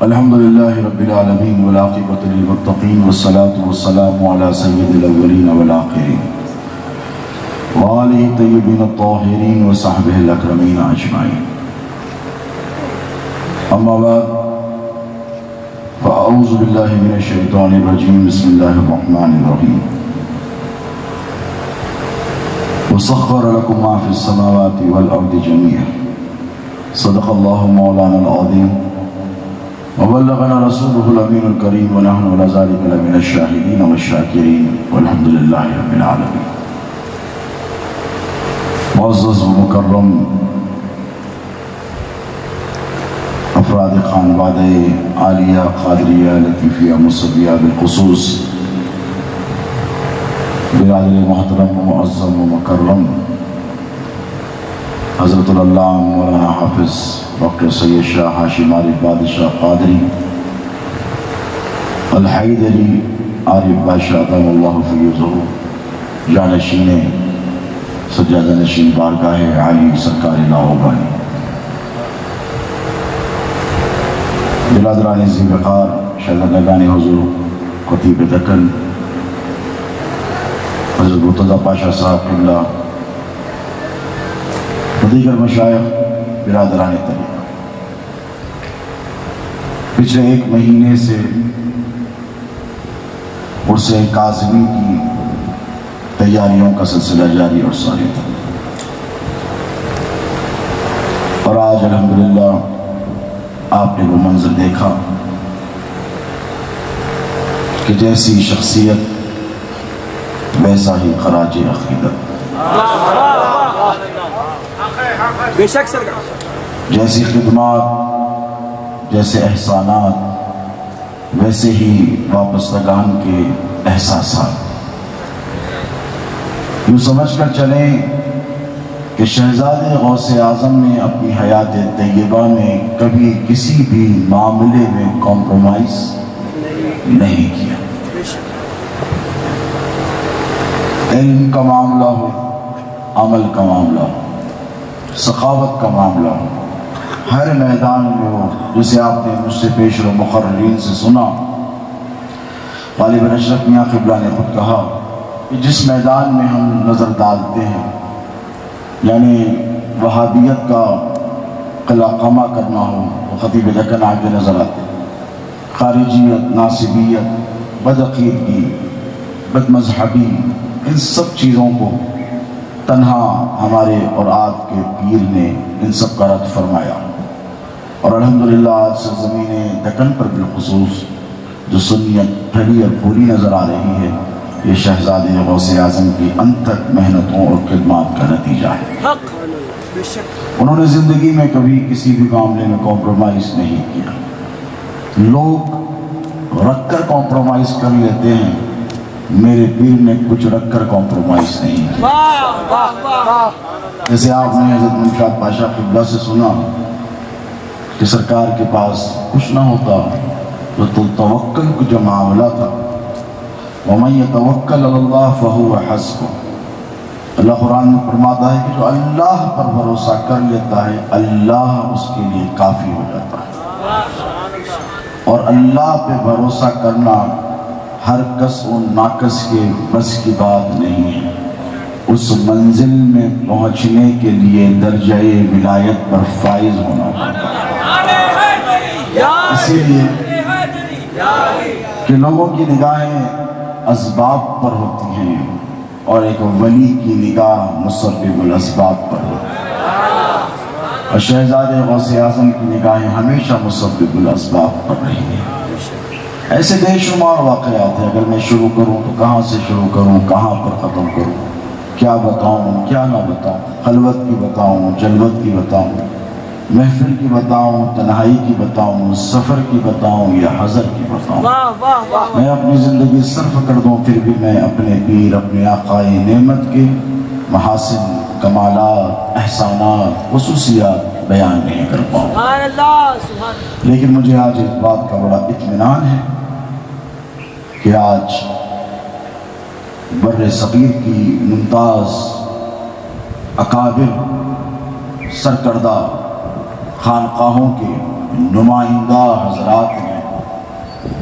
الحمدللہ رب العالمین والعاقبۃ للمتقین والصلاة والسلام علی سید الاولین والآخرین وآلہ طیبین الطاہرین وصحبہ الاکرمین اجمعین اما بعد فاعوذ باللہ من الشیطان الرجیم بسم اللہ الرحمن الرحیم وسخر لکم ما فی السماوات والارض جميعا صدق اللہ مولانا العظیم وبلغنا رسوله الامین الکریم ونحن على ذلك لمن الشاہدین والشاکرین والحمد للہ رب العالمین. معزز و مکرم افراد خانوادہ عالیہ قادریہ لطیفیہ مصبیہ بالخصوص برادر محترم و معظم و مکرم حضرت اللہ مولانا حافظ ڈاکٹر سید شاہ ہاشم عارف بادشاہ قادری الحیدری عارف بادشاہ دام اللہ فیضہ جانشین سجادہ نشین بارگاہ عالی سرکار لاہوبانی، برادران ذی وقار شہزادگان حضور خطیب دکن حضرت مرتضیٰ پاشا صاحب قبلہ، دیگر مشائخ، برادران طریقہ، پچھلے ایک مہینے سے عرس کاظمی کی تیاریوں کا سلسلہ جاری اور ساری تھا، اور آج الحمدللہ آپ نے وہ منظر دیکھا کہ جیسی شخصیت ویسا ہی خراج عقیدت، جیسی خدمات، جیسے احسانات، ویسے ہی وابستگان کے احساسات. یوں سمجھ کر چلیں کہ شہزادے غوث اعظم نے اپنی حیات طیبہ میں کبھی کسی بھی معاملے میں کمپرومائز نہیں کیا. علم کا معاملہ ہو، عمل کا معاملہ ہو، سخاوت کا معاملہ ہو، ہر میدان میں ہو. جسے آپ نے مجھ سے پیش رو مقررین سے سنا، غالب اشرف میاں قبلہ نے خود کہا کہ جس میدان میں ہم نظر ڈالتے ہیں، یعنی وہابیت کا قلعہ قمع کرنا ہو تو خطیب دکن آگے نظر آتے، خارجیت، ناصبیت، بدعقیدگی، بد مذہبی، ان سب چیزوں کو تنہا ہمارے اور آج کے پیر نے ان سب کا رد فرمایا. اور الحمدللہ آج سرزمین دکن پر بالخصوص جو سنیت پھلی اور پوری نظر آ رہی ہے، یہ شہزادے غوث اعظم کی انتھک محنتوں اور خدمات کا نتیجہ ہے. انہوں نے زندگی میں کبھی کسی بھی معاملے میں کمپرومائز نہیں کیا. لوگ رکھ کر کمپرومائز کر لیتے ہیں، میرے پیر نے کچھ رکھ کر کمپرومائز نہیں کیا. جیسے آپ نے حضرت منشاد پاشا قبلہ سے سنا کہ سرکار کے پاس کچھ نہ ہوتا تو توکل کو جو معاملہ تھا، وَمَن يَتَوَكَّلْ عَلَى اللَّهِ فَهُوَ حَسْبُهُ. اللہ قرآن میں فرماتا ہے کہ جو اللہ پر بھروسہ کر لیتا ہے، اللہ اس کے لیے کافی ہو جاتا ہے. اور اللہ پہ بھروسہ کرنا ہر کس و ناقص کے بس کی بات نہیں ہے. اس منزل میں پہنچنے کے لیے درجہ ولایت پر فائز ہونا پڑتا ہے. اسی لیے کہ لوگوں کی نگاہیں اسباب پر ہوتی ہیں اور ایک ولی کی نگاہ مسبب الاسباب پر ہوتی ہے، اور شہزادے غوث اعظم کی نگاہیں ہمیشہ مسبب الاسباب پر رہی ہیں. ایسے بے شمار واقعات ہیں، اگر میں شروع کروں تو کہاں سے شروع کروں، کہاں پر ختم کروں، کیا بتاؤں کیا نہ بتاؤں، خلوت کی بتاؤں، جلوت کی بتاؤں، محفل کی بتاؤں، تنہائی کی بتاؤں، سفر کی بتاؤں یا حضر کی بتاؤں. میں اپنی زندگی صرف کر دوں پھر بھی میں اپنے پیر، اپنے آقائے نعمت کے محاسن، کمالات، احسانات، خصوصیات بیان نہیں کر پاؤں، لیکن مجھے آج اس بات کا بڑا اطمینان ہے کہ آج بر صغیر کی ممتاز اکابر سرکردہ خانقاہوں کے نمائندہ حضرات نے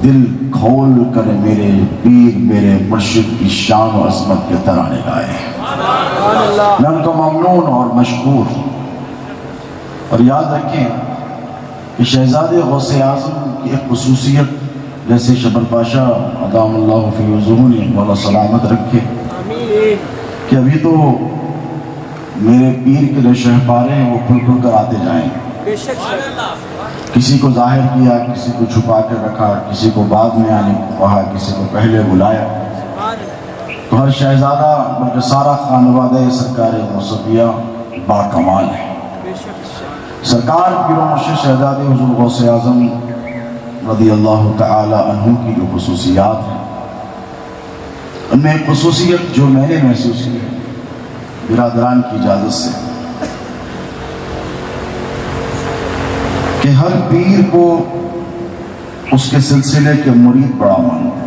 دل کھول کر میرے پیر، میرے مرشد کی شان و عظمت کے ترانے گائے ہیں۔ میں ان کو ممنون اور مشکور ہوں۔ اور یاد رکھیں کہ شہزادے غوث اعظم کی ایک خصوصیت، جیسے شبر پاشا ادام اللہ فی عزہ نے مولا سلامت رکھے، کہ ابھی تو میرے پیر کے جو شہپارے ہیں وہ کھل کھل کر آتے جائیں، کسی کو ظاہر کیا، کسی کو چھپا کر رکھا، کسی کو بعد میں آنے کو کہا، کسی کو پہلے بلایا، تو ہر شہزادہ بلکہ سارا خانوادہ سرکار مصطفیٰ با کمال ہے۔ سرکار پیر و مرشد شہزادے حضور غوث اعظم رضی اللہ تعالی عنہ کی جو خصوصیات ہیں، ان میں ایک خصوصیت جو میں نے محسوس کی ہے برادران کی اجازت سے، کہ ہر پیر کو اس کے سلسلے کے مرید بڑا مانتے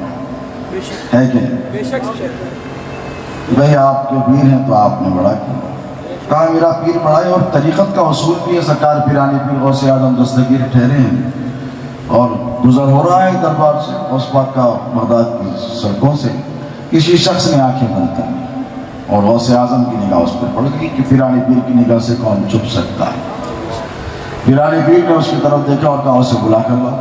ہے کہ نہیں؟ بھئی آپ کے پیر ہیں تو آپ نے بڑا کیا، کہا میرا پیر بڑا ہے، اور طریقت کا اصول بھی ہے، سرکار پیرانی پیر غوث اعظم دستگیر ٹھہرے ہیں اور گزر ہو رہا ہے دربار سے، غوث پاک کا بغداد کی سڑکوں سے، کسی شخص نے آنکھیں بند کر لی اور غوث اعظم کی نگاہ اس پر پڑ گئی کہ پیرانی پیر کی نگاہ سے کون چھپ سکتا ہے۔ پیرانی پیر نے اس کی طرف دیکھا اور کہا اسے بلا کر لا،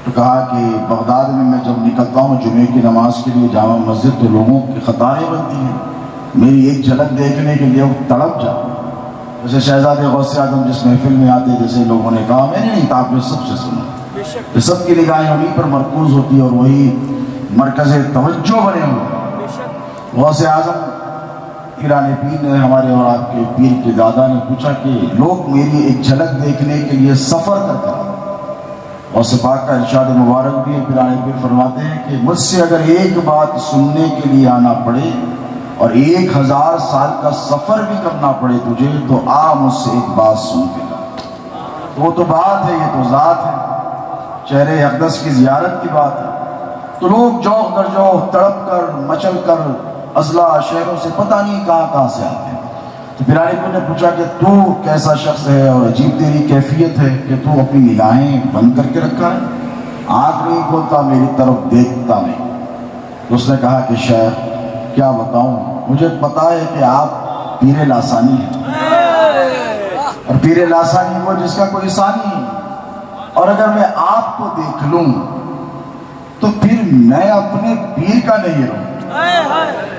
تو کہا کہ بغداد میں میں جب نکلتا ہوں جمعے کی نماز کے لیے جامع مسجد تو لوگوں کی قطاریں بنتی ہیں، میری ایک جھلک دیکھنے کے لیے وہ تڑپ جا، جیسے شہزادے غوث اعظم جس محفل میں آتے، جیسے لوگوں نے کہا، میں نے نہیں کہا، آپ نے سب سے سنا، سب کی نگاہیں انہیں پر مرکوز ہوتی ہے اور وہی مرکز توجہ بنے ہوئے۔ غوث اعظم پیرانی پیر نے ہمارے اور آپ کے پیر کے دادا نے پوچھا کہ لوگ میری ایک جھلک دیکھنے کے لیے سفر کر کر آتے، غوث پاک کا ارشاد مبارک بھی ہے، پیرانی پیر فرماتے ہیں کہ مجھ سے اگر ایک بات سننے کے لیے آنا پڑے اور 1000 سال کا سفر بھی کرنا پڑے تجھے، تو آ مجھ سے ایک بات سن کے جا۔ وہ تو بات ہے، یہ تو ذات ہے، چہرے اقدس کی زیارت کی بات ہے، تو لوگ جوق در جوق تڑپ کر مچل کر اضلاع شہروں سے پتہ نہیں کہاں سے آتے ہیں۔ تو پیرانی پیر نے پوچھا کہ تو کیسا شخص ہے اور عجیب تیری کیفیت ہے کہ تو اپنی نگاہیں بند کر کے رکھا ہے، آنکھ نہیں کھولتا، میری طرف دیکھتا نہیں۔ تو اس نے کہا کہ شیخ کیا بتاؤں، مجھے پتا ہے کہ آپ پیر لاسانی ہیں، اور پیر لاسانی وہ جس کا کوئی ثانی ہے، اور اگر میں آپ کو دیکھ لوں تو پھر میں اپنے پیر کا نہیں رہوں،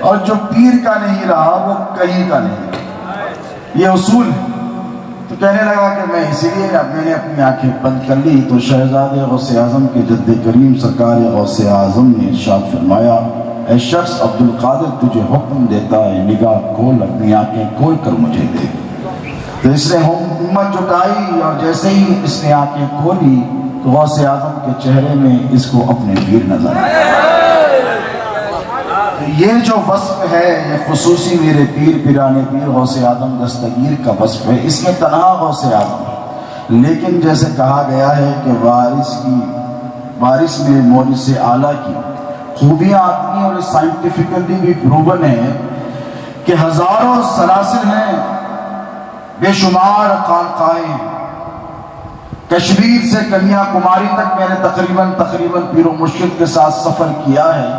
اور جو پیر کا نہیں رہا وہ کہیں کا نہیں رہا، یہ اصول ہے۔ تو کہنے لگا کہ میں اسی لیے میں نے اپنی آنکھیں بند کر لی۔ تو شہزادے غوث اعظم کے جد کریم سرکار غوث اعظم نے ارشاد فرمایا، اے شخص عبد القادر تجھے حکم دیتا ہے نگاہ کھول، اپنی آنکھیں کھول کر مجھے دیکھ۔ تو اس نے ہمت جٹائی اور جیسے ہی اس نے آنکھیں کھولی تو غوث اعظم کے چہرے میں اس کو اپنے پیر نظر آیا۔ یہ جو وصف ہے یہ خصوصی میرے پیر پیرانے پیر غوث اعظم دستگیر کا وصف ہے، اس میں تنہا غوث اعظم ہے، لیکن جیسے کہا گیا ہے کہ وارث میں مورث اعلیٰ کی خوبیاں آتی ہیں، اور سائنٹیفکلی بھی پروون ہے کہ ہزاروں سلاسل ہیں، بے شمار خانقاہیں ہیں، کشمیر سے کنیا کماری تک میں نے تقریباً پیر و مرشد کے ساتھ سفر کیا ہے۔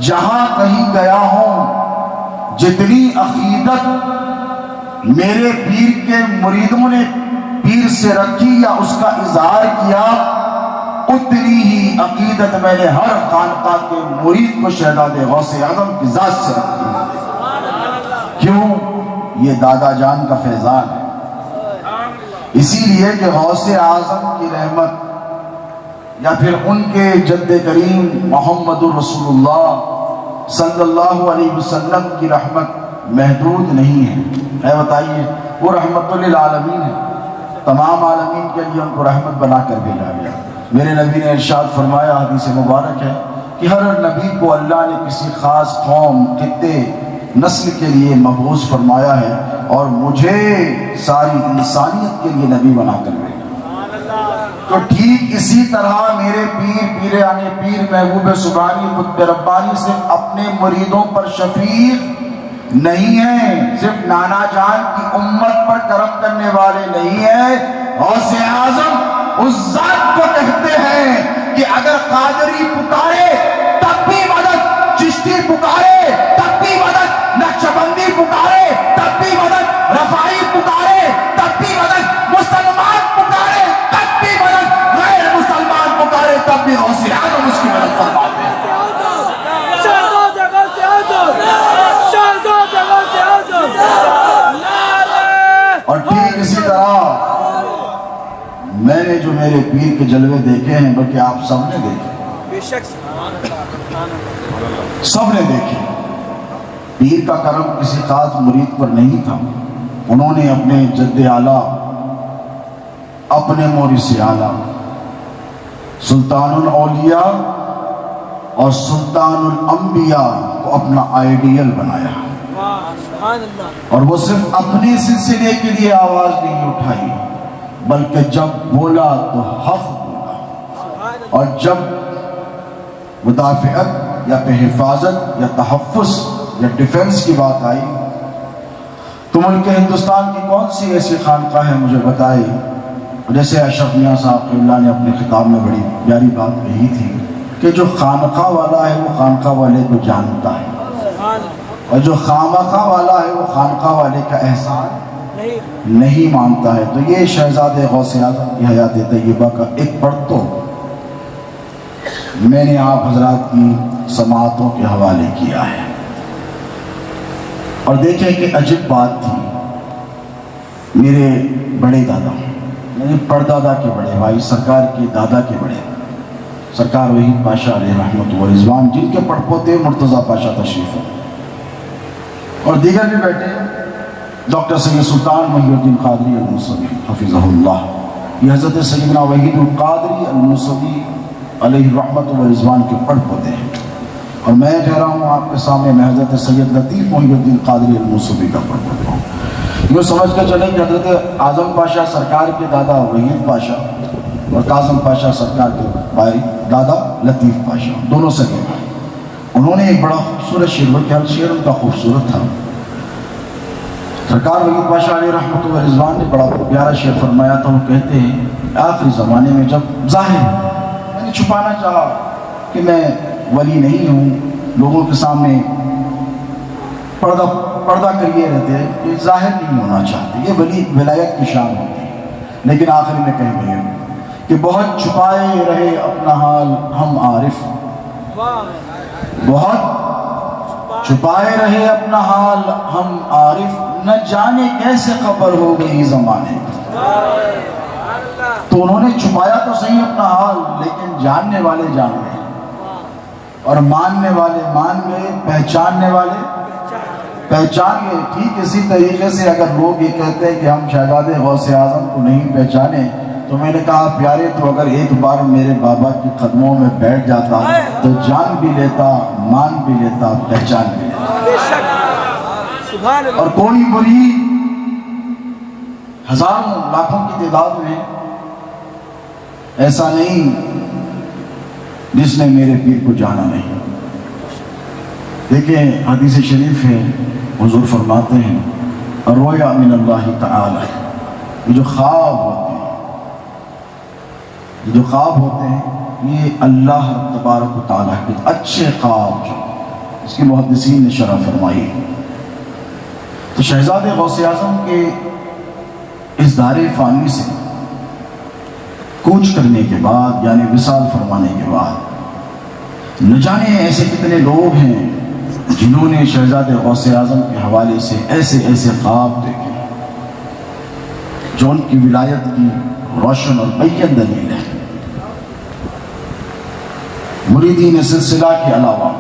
جہاں کہیں گیا ہوں جتنی عقیدت میرے پیر کے مریدوں نے پیر سے رکھی یا اس کا اظہار کیا، اتنی ہی عقیدت میں نے ہر خانقاہ کے مرید کو شہزادے غوث اعظم کی ذات سے رکھی۔ کیوں؟ یہ دادا جان کا فیضان ہے، اسی لیے کہ غوث اعظم کی رحمت یا پھر ان کے جد کریم محمد الرسول اللہ صلی اللہ علیہ وسلم کی رحمت محدود نہیں ہے۔ بتائیے، وہ رحمت للعالمین ہے، تمام عالمین کے لیے ان کو رحمت بنا کر بھیجا گیا۔ میرے نبی نے ارشاد فرمایا، حدیث مبارک ہے کہ ہر نبی کو اللہ نے کسی خاص قوم، خطے نسل کے لیے مبعوث فرمایا ہے اور مجھے ساری انسانیت کے لیے نبی بنا کر بھیجا۔ تو ٹھیک اسی طرح میرے پیر یعنی پیر محبوب سبحانی قطب ربانی صرف اپنے مریدوں پر شفیق نہیں ہیں، صرف نانا جان کی امت پر کرم کرنے والے نہیں ہیں، غوث اعظم اس ذات کو کہتے ہیں کہ اگر قادری پکارے تب بھی مدد، چشتی پکارے تب بھی مدد، نقشبندی پکارے تب بھی مدد، رفاعی پکارے تب بھی مدد، مسلمان پکارے تب بھی مدد، غیر مسلمان پکارے تب بھی غوث اعظم اس کی مدد فرماتے ہیں۔ اور ٹھیک اسی طرح میں نے جو میرے پیر کے جلوے دیکھے ہیں، بلکہ آپ سب نے دیکھے، سب نے دیکھے، پیر کا کرم کسی خاص مرید پر نہیں تھا، انہوں نے اپنے جد اعلیٰ، اپنے مورث اعلیٰ سلطان الاولیاء اور سلطان الانبیاء کو اپنا آئیڈیل بنایا، اور وہ صرف اپنے سلسلے کے لیے آواز نہیں اٹھائی، بلکہ جب بولا تو حق بولا، اور جب مدافعت یا حفاظت یا تحفظ یا ڈیفنس کی بات آئی تو ملک ہندوستان کی کون سی ایسی خانقاہ ہے مجھے بتائی، جیسے اشرف میاں صاحب اللہ نے اپنے خطاب میں بڑی پیاری بات کہی تھی کہ جو خانقاہ والا ہے وہ خانقاہ والے کو جانتا ہے، اور جو خامخواہ والا ہے وہ خانقاہ والے کا احسان نہیں مانتا ہے۔ تو یہ شہزادے غوث اعظم کی حیات طیبہ کا ایک پڑھ تو میں نے آپ حضرات کی سماعتوں کے حوالے کیا ہے، اور دیکھیں کہ عجب بات تھی، میرے بڑے دادا، میرے پردادا کے بڑے بھائی، سرکار کے دادا کے بڑے، سرکار وحید پاشا علیہ رحمت و رضوان، جن کے پڑپوتے مرتضیٰ پاشا تشریف ہے اور دیگر بھی بیٹھے ہیں، ڈاکٹر سید سلطان محی الدین قادری الموسوی حفظہ اللہ، یہ حضرت سیدنا وحید القادری الموسوی علیہ رحمت و رضوان کے پڑپوتے ہیں، اور میں کہہ رہا ہوں آپ کے سامنے میں حضرت سید لطیف محی الدین قادری الموسوی کا پڑپوتا ہوں۔ یہ سمجھ کر چلیں کہ حضرت اعظم پاشا سرکار کے دادا وحید پاشا اور قاسم پاشا سرکار کے بھائی دادا لطیف پاشا، دونوں سگے بھائی، انہوں نے ایک بڑا خوبصورت شعر، بلکہ ہر شعر ان کا خوبصورت تھا، سرکار وحید پاشا علیہ رحمت و رضوان نے بڑا پیارا شعر فرمایا تھا، وہ کہتے ہیں آخری زمانے میں جب ظاہر میں نے چھپانا چاہا کہ میں ولی نہیں ہوں، لوگوں کے سامنے پردہ کریے رہتے ہیں، یہ ظاہر نہیں ہونا چاہتے، یہ ولی ولایت کی شان ہوتی ہے، لیکن آخری میں کہہ گئے کہ بہت چھپائے رہے اپنا حال ہم عارف، بہت چھپائے رہے اپنا حال ہم عارف، نہ جانے کیسے خبر ہو گئی زمانے کی۔ تو انہوں نے چھپایا تو صحیح اپنا حال، لیکن جاننے والے جان گئے، اور ماننے والے مان گئے، پہچاننے والے پہچان گئے۔ ٹھیک اسی طریقے سے اگر لوگ یہ کہتے ہیں کہ ہم شہزادے غوث اعظم کو نہیں پہچانے، تو میں نے کہا پیارے تو اگر ایک بار میرے بابا کے قدموں میں بیٹھ جاتا تو جان بھی لیتا، مان بھی لیتا، پہچان بھی لیتا، اور کوئی مرید ہزاروں لاکھوں کی تعداد میں ایسا نہیں جس نے میرے پیر کو جانا نہیں۔ دیکھیں حدیث شریف ہے، حضور فرماتے ہیں الرؤیا من اللہ تعالی، یہ جو خواب ہوتے ہیں، یہ جو خواب ہوتے ہیں یہ اللہ تبارک و تعالیٰ کے اچھے خواب جو اس کی محدثین نے شرح فرمائی۔ تو شہزادے غوث اعظم کے اس دار فانی سے کوچ کرنے کے بعد، یعنی وصال فرمانے کے بعد، نہ جانے ایسے کتنے لوگ ہیں جنہوں نے شہزادے غوث اعظم کے حوالے سے ایسے ایسے خواب دیکھے جو ان کی ولایت کی روشن اور بین دلیل ہے۔ مریدین سلسلہ کے علاوہ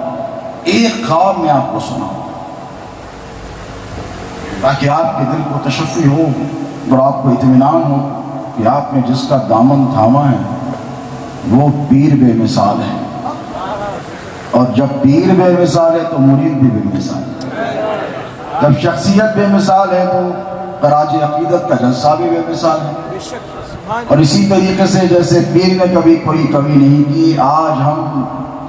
ایک خواب میں آپ کو سناؤں تاکہ آپ کے دل کو تشفی ہو اور آپ کو اطمینان ہو کہ آپ نے جس کا دامن تھاما ہے وہ پیر بے مثال ہے، اور جب پیر بے مثال ہے تو مرید بھی بے مثال ہے۔ جب شخصیت بے مثال ہے تو خراج عقیدت کا جلسہ بھی بے مثال ہے. اور اسی طریقے سے جیسے پیر نے کبھی کوئی کمی نہیں کی، آج ہم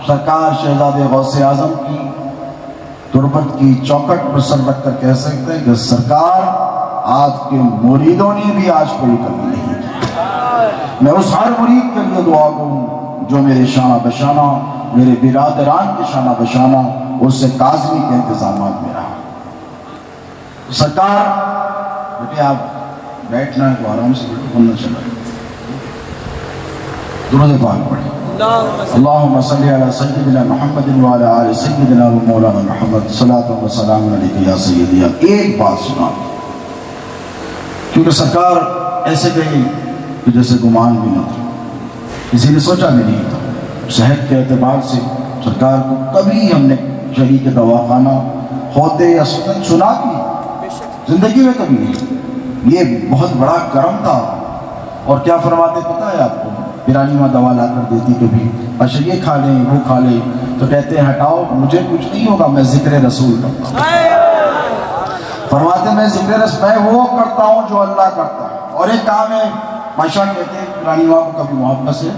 سرکار شہزادے غوث اعظم کی تربت کی چوکٹ پر سر رکھ کر کہہ سکتے ہیں کہ سرکار آپ کے مریدوں نے بھی آج کوئی کمی نہیں کی. میں اس ہر مرید کے لیے دعا کروں جو میرے شانہ بشانہ، میرے برادران کے شانہ بشانہ اس سے کاظمی کے انتظامات میں رہا. سرکار بیٹے آپ بیٹھنا ہے تو آرام سے بولنا چلا. درود پاک پڑھیں. اللہم صلی علی سیدنا محمد وعلی آل سیدنا و مولانا محمد صلاۃ و سلام علیک یا سیدی. ایک بات سنا کیونکہ سرکار ایسے کہیں کہ جیسے گمان بھی نہ تھا، کسی نے سوچا بھی نہیں تھا. صحت کے اعتبار سے سرکار کو کبھی ہم نے شریک دواخانہ ہوتے یا سنا بھی زندگی میں کبھی نہیں. یہ بہت بڑا کرم تھا. اور کیا فرماتے پتہ ہے آپ کو؟ پیرانی ماں دوا لا کر دیتی کبھی، اچھا یہ کھا لیں وہ کھا لیں، تو کہتے ہیں ہٹاؤ مجھے کچھ نہیں ہوگا، میں ذکر رسول کرتا ہوں. فرماتے میں ذکر رسول میں وہ کرتا ہوں جو اللہ کرتا ہے. اور ایک کام ہے پاشا کہتے ہیں پیرانی ماں کو کبھی محبت سے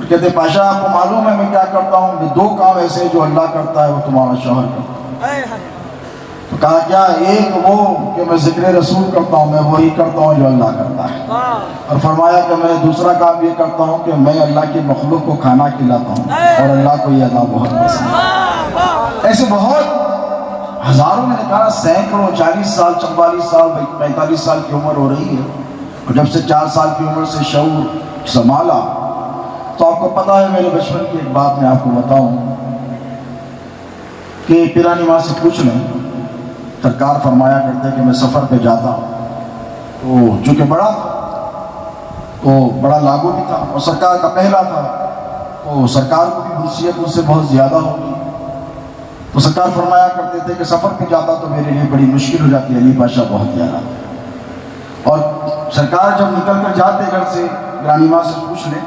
کہتے ہیں پاشا آپ کو معلوم ہے میں کیا کرتا ہوں؟ یہ دو کام ایسے جو اللہ کرتا ہے وہ تمہارا شوہر کرتا ہے. تو کہا کیا؟ ایک وہ کہ میں ذکر رسول کرتا ہوں، میں وہی کرتا ہوں جو اللہ کرتا ہے. اور فرمایا کہ میں دوسرا کام یہ کرتا ہوں کہ میں اللہ کی مخلوق کو کھانا کھلاتا ہوں اور اللہ کو یہ ادا بہت پسند ہے. ایسے بہت ہزاروں میں نے کہا سینکڑوں، 40 سال 44 سال 45 سال کی عمر ہو رہی ہے. اور جب سے 4 سال کی عمر سے شعور سنبھالا تو آپ کو پتا ہے میرے بچپن کی ایک بات میں آپ کو بتاؤں کہ پیرانی ماں سے پوچھ لیں. سرکار فرمایا کرتے کہ میں سفر پہ جاتا ہوں تو چونکہ بڑا تھا تو بڑا لاگو بھی تھا اور سرکار کا پہلا تھا تو سرکار کو بھی حیثیت اس سے بہت زیادہ ہوگی. تو سرکار فرمایا کرتے تھے کہ سفر پہ جاتا تو میرے لیے بڑی مشکل ہو جاتی. علی بادشاہ بہت زیادہ تھا. اور سرکار جب نکل کر جاتے گھر سے، پیرانی ماں سے پوچھ لیں،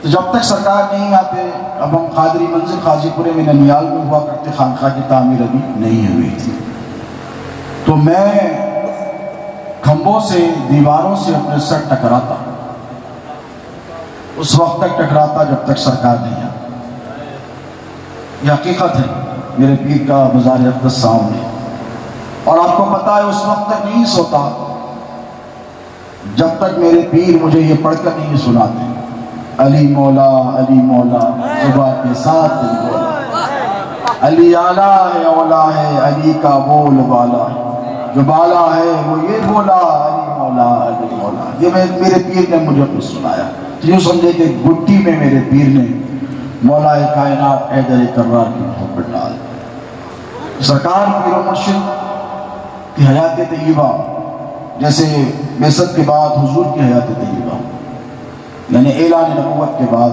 تو جب تک سرکار نہیں آتے، اب ہم قادری منزل قاضی پورے میں ننیال میں ہوا کرتے، خانقاہ کی تعمیر ابھی نہیں ہوئی تھی. تو میں کھمبوں سے دیواروں سے اپنے سر ٹکراتا، اس وقت تک ٹکراتا جب تک سرکار نہیں آتا. یہ حقیقت ہے میرے پیر کا مزار اقدس سامنے. اور آپ کو پتا ہے اس وقت تک نہیں سوتا جب تک میرے پیر مجھے یہ پڑھ کر نہیں سناتے علی مولا صبح کے ساتھ دل بولا، علی اعلیٰ ہے اولا ہے، علی کا بول بالا ہے، جو بالا ہے وہ یہ بولا علی مولا. یہ میرے پیر نے مجھے کچھ سنایا. یوں سمجھے کہ گٹی میں میرے پیر نے مولا کائنات حیدر کرار کی محبت ڈال. سرکار پیر و مرشد کی حیات طیبہ جیسے بعثت کے بعد حضور کی حیات طیبہ یعنی اعلان نبوت کے بعد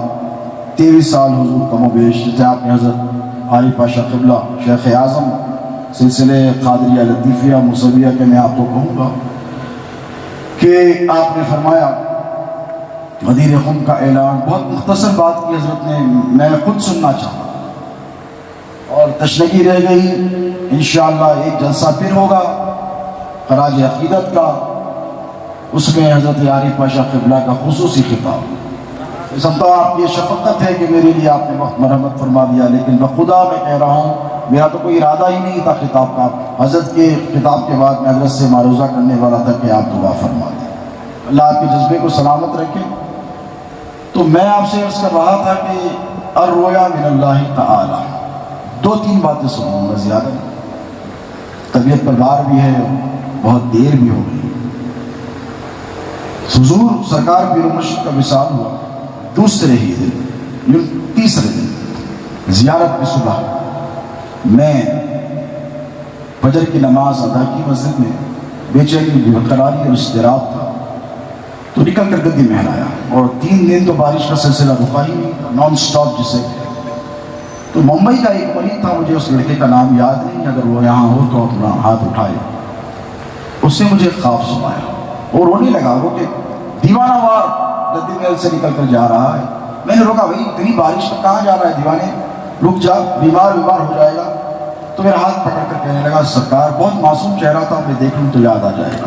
23 سال حضور کم و بیش، جیسے آپ نے حضرت عارف پاشا قبلہ شیخ اعظم سلسلے قادریہ لطیفیہ موسویہ کے میں آپ کو کہوں گا کہ آپ نے فرمایا غدیر خم کا اعلان. بہت مختصر بات کی حضرت نے، میں خود سننا چاہتا اور تشنگی رہ گئی. انشاءاللہ ایک جلسہ پھر ہوگا خراج عقیدت کا، اس میں حضرت عارف پاشا قبلہ کا خصوصی خطاب. سمجھتا ہوں آپ کی یہ شفقت ہے کہ میرے لیے آپ نے وقت مرحمت فرما دیا، لیکن بخدا میں کہہ رہا ہوں میرا تو کوئی ارادہ ہی نہیں تھا خطاب کا. حضرت کے خطاب کے بعد میں حضرت سے معروضہ کرنے والا تھا کہ آپ دعا فرما دیں. اللہ آپ کے جذبے کو سلامت رکھے. تو میں آپ سے عرض کر رہا تھا کہ الرؤیا من اللہ تعالی. 2-3 باتیں سنوں گا، زیادہ طبیعت پر بار بھی ہے، بہت دیر بھی ہو گئی. حضور سرکار پیر و مرشد کا وصال ہوا دوسرے ہی دن، تیسرے دن زیارت کی صبح میں فجر کی نماز ادا کی مسجد میں. بے چینی برقراری اور اضطراب تھا تو نکل کر گدی محل آیا. اور 3 دن تو بارش کا سلسلہ رکا ہی نہیں تھا، نان سٹاپ جسے. تو ممبئی کا ایک مریض تھا، مجھے اس لڑکے کا نام یاد نہیں، اگر وہ یہاں ہو تو اپنا ہاتھ اٹھائے. اس نے مجھے خواب سنایا اور رونے لگا وہ کہ دیوانہ وار گدی محل سے نکل کر جا رہا ہے. میں نے روکا، بھائی اتنی بارش میں کہاں جا رہا ہے دیوانے، رک جا، بیمار ہو جائے گا. تو میرا ہاتھ پکڑ کر کہنے لگا سرکار، بہت معصوم چہرہ تھا، میں دیکھ لوں تو یاد آ جائے گا.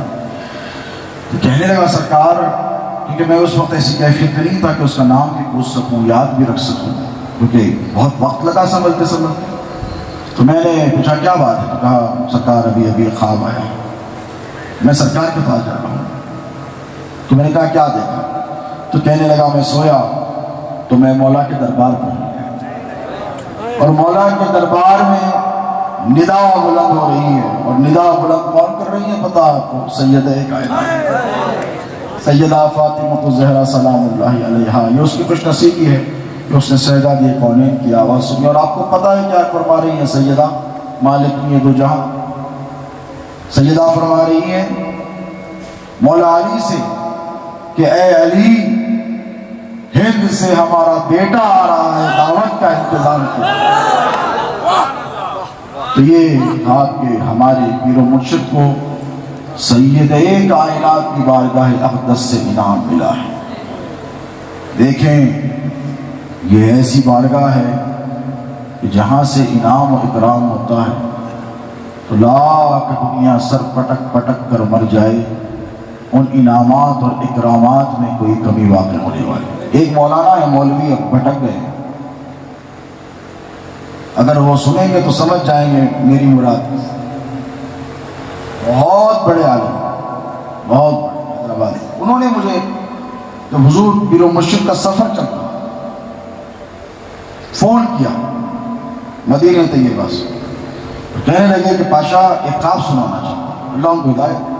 تو کہنے لگا سرکار، کیونکہ میں اس وقت ایسی کیفیت میں نہیں تھا کہ اس کا نام بھی پوچھ سکوں، یاد بھی رکھ سکوں، کیونکہ بہت وقت لگا سنبھلتے سنبھلتے. تو میں نے پوچھا کیا بات ہے؟ تو کہا سرکار ابھی ابھی خواب آیا، میں سرکار کے پاس جا رہا ہوں. تو میں نے کہا کیا دیکھا؟ تو کہنے لگا میں سویا تو میں مولا کے دربار پہنچ گیا، اور مولا کے دربار میں ندا بلند ہو رہی ہے. اور ندا بلند کون کر رہی ہے پتہ آپ کو؟ سیدہ کائنات سیدہ فاطمہ الزہرا سلام اللہ علیہا. یہ اس کی خوش نصیبی ہے کہ اس نے سیدہ دی کونین کی آواز سنی. اور آپ کو پتہ ہے کیا فرما رہی ہیں سیدہ مالکنی دو جہاں؟ سیدہ فرما رہی ہیں مولا علی سے کہ اے علی، ہند سے ہمارا بیٹا آ رہا ہے، دعوت کا انتظام کیا. تو یہ آپ کے ہمارے پیر و مرشد کو سیدہ کائنات کی بارگاہ اقدس سے انعام ملا ہے. دیکھیں یہ ایسی بارگاہ ہے کہ جہاں سے انعام و اکرام ہوتا ہے تو لاکھ دنیا سر پٹک پٹک کر مر جائے، ان انعامات اور اکرامات میں کوئی کمی واقع ہونے والی. ایک مولانا ہے مولوی، اب بھٹک گئے، اگر وہ سنیں گے تو سمجھ جائیں گے میری مراد. بہت بڑے عالم، بہت بڑے حیدرآباد. انہوں نے مجھے جب حضور پیر و مرشد کا سفر چل رہا فون کیا مدینہ طیبہ سے، کہنے لگے کہ پاشا ایک خواب سنانا چاہتا ہوں. اللہ ان کو ہدایت.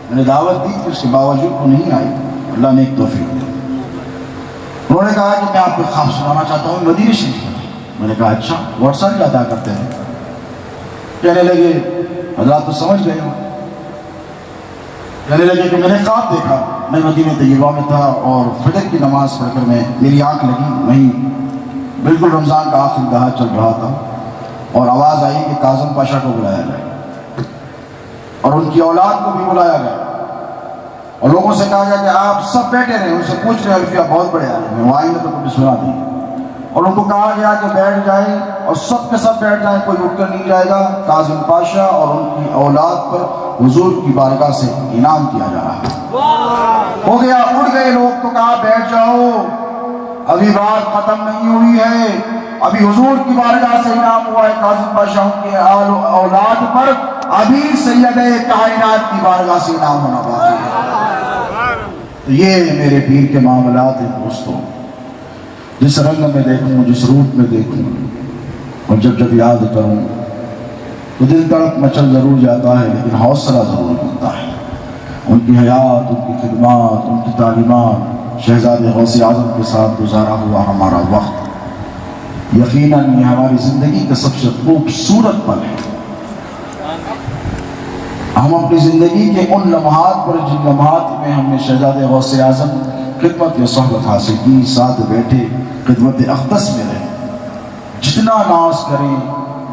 میں نے دعوت دی تھی، اس کے باوجود وہ نہیں آئی. اللہ نے ایک توفیق دی. انہوں نے کہا کہ میں آپ کو خواب سنانا چاہتا ہوں مدینہ شریف. میں نے کہا اچھا، واٹس ایپ کیا ادا کرتے ہیں؟ کہنے لگے حضرات تو سمجھ گئے ہوں. کہنے لگے کہ میں نے خواب دیکھا، میں مدینہ طیبہ میں تھا اور فجر کی نماز پڑھ کر میری آنکھ لگی، وہیں بالکل رمضان کا آخری دہا چل رہا تھا، اور آواز آئی کہ کاظم پاشا کو بلایا جائے اور ان کی اولاد کو بھی بلایا گیا. اور لوگوں سے کہا گیا کہ آپ سب بیٹھے رہے. ان سے پوچھ رہے الفیہ بہت بڑے عالم ہیں، وہ آئیں گے تو کبھی سنا دیں. اور ان کو کہا گیا کہ بیٹھ جائیں، اور سب کے سب بیٹھ جائیں، کوئی اٹھ کر نہیں جائے گا. کاظم پاشا اور ان کی اولاد پر حضور کی بارگاہ سے انعام کیا جا رہا ہے. ہو گیا، اٹھ گئے لوگ. تو کہا بیٹھ جاؤ، ابھی بات ختم نہیں ہوئی ہے، ابھی حضور کی بارگاہ سے انعام ہوا ہے کاظم پاشا ان کے اولاد پر، ابھی سیدہ کائنات کی بارگاہ سے انعام ہونا باقی ہے. تو یہ میرے پیر کے معاملات ہیں دوستوں. جس رنگ میں دیکھوں، جس روپ میں دیکھوں، اور جب جب یاد کروں تو دل تڑپ مچل ضرور جاتا ہے، لیکن حوصلہ ضرور ملتا ہے. ان کی حیات، ان کی خدمات، ان کی تعلیمات، شہزادے غوث اعظم کے ساتھ گزارا ہوا ہمارا وقت یقیناً یہ ہماری زندگی کا سب سے خوبصورت پل ہے. ہم اپنی زندگی کے ان لمحات پر، جن لمحات میں ہم نے شہزادے غوث اعظم خدمت یا صحبت حاصل کی، ساتھ بیٹھے خدمت اقدس میں رہے، جتنا ناز کریں،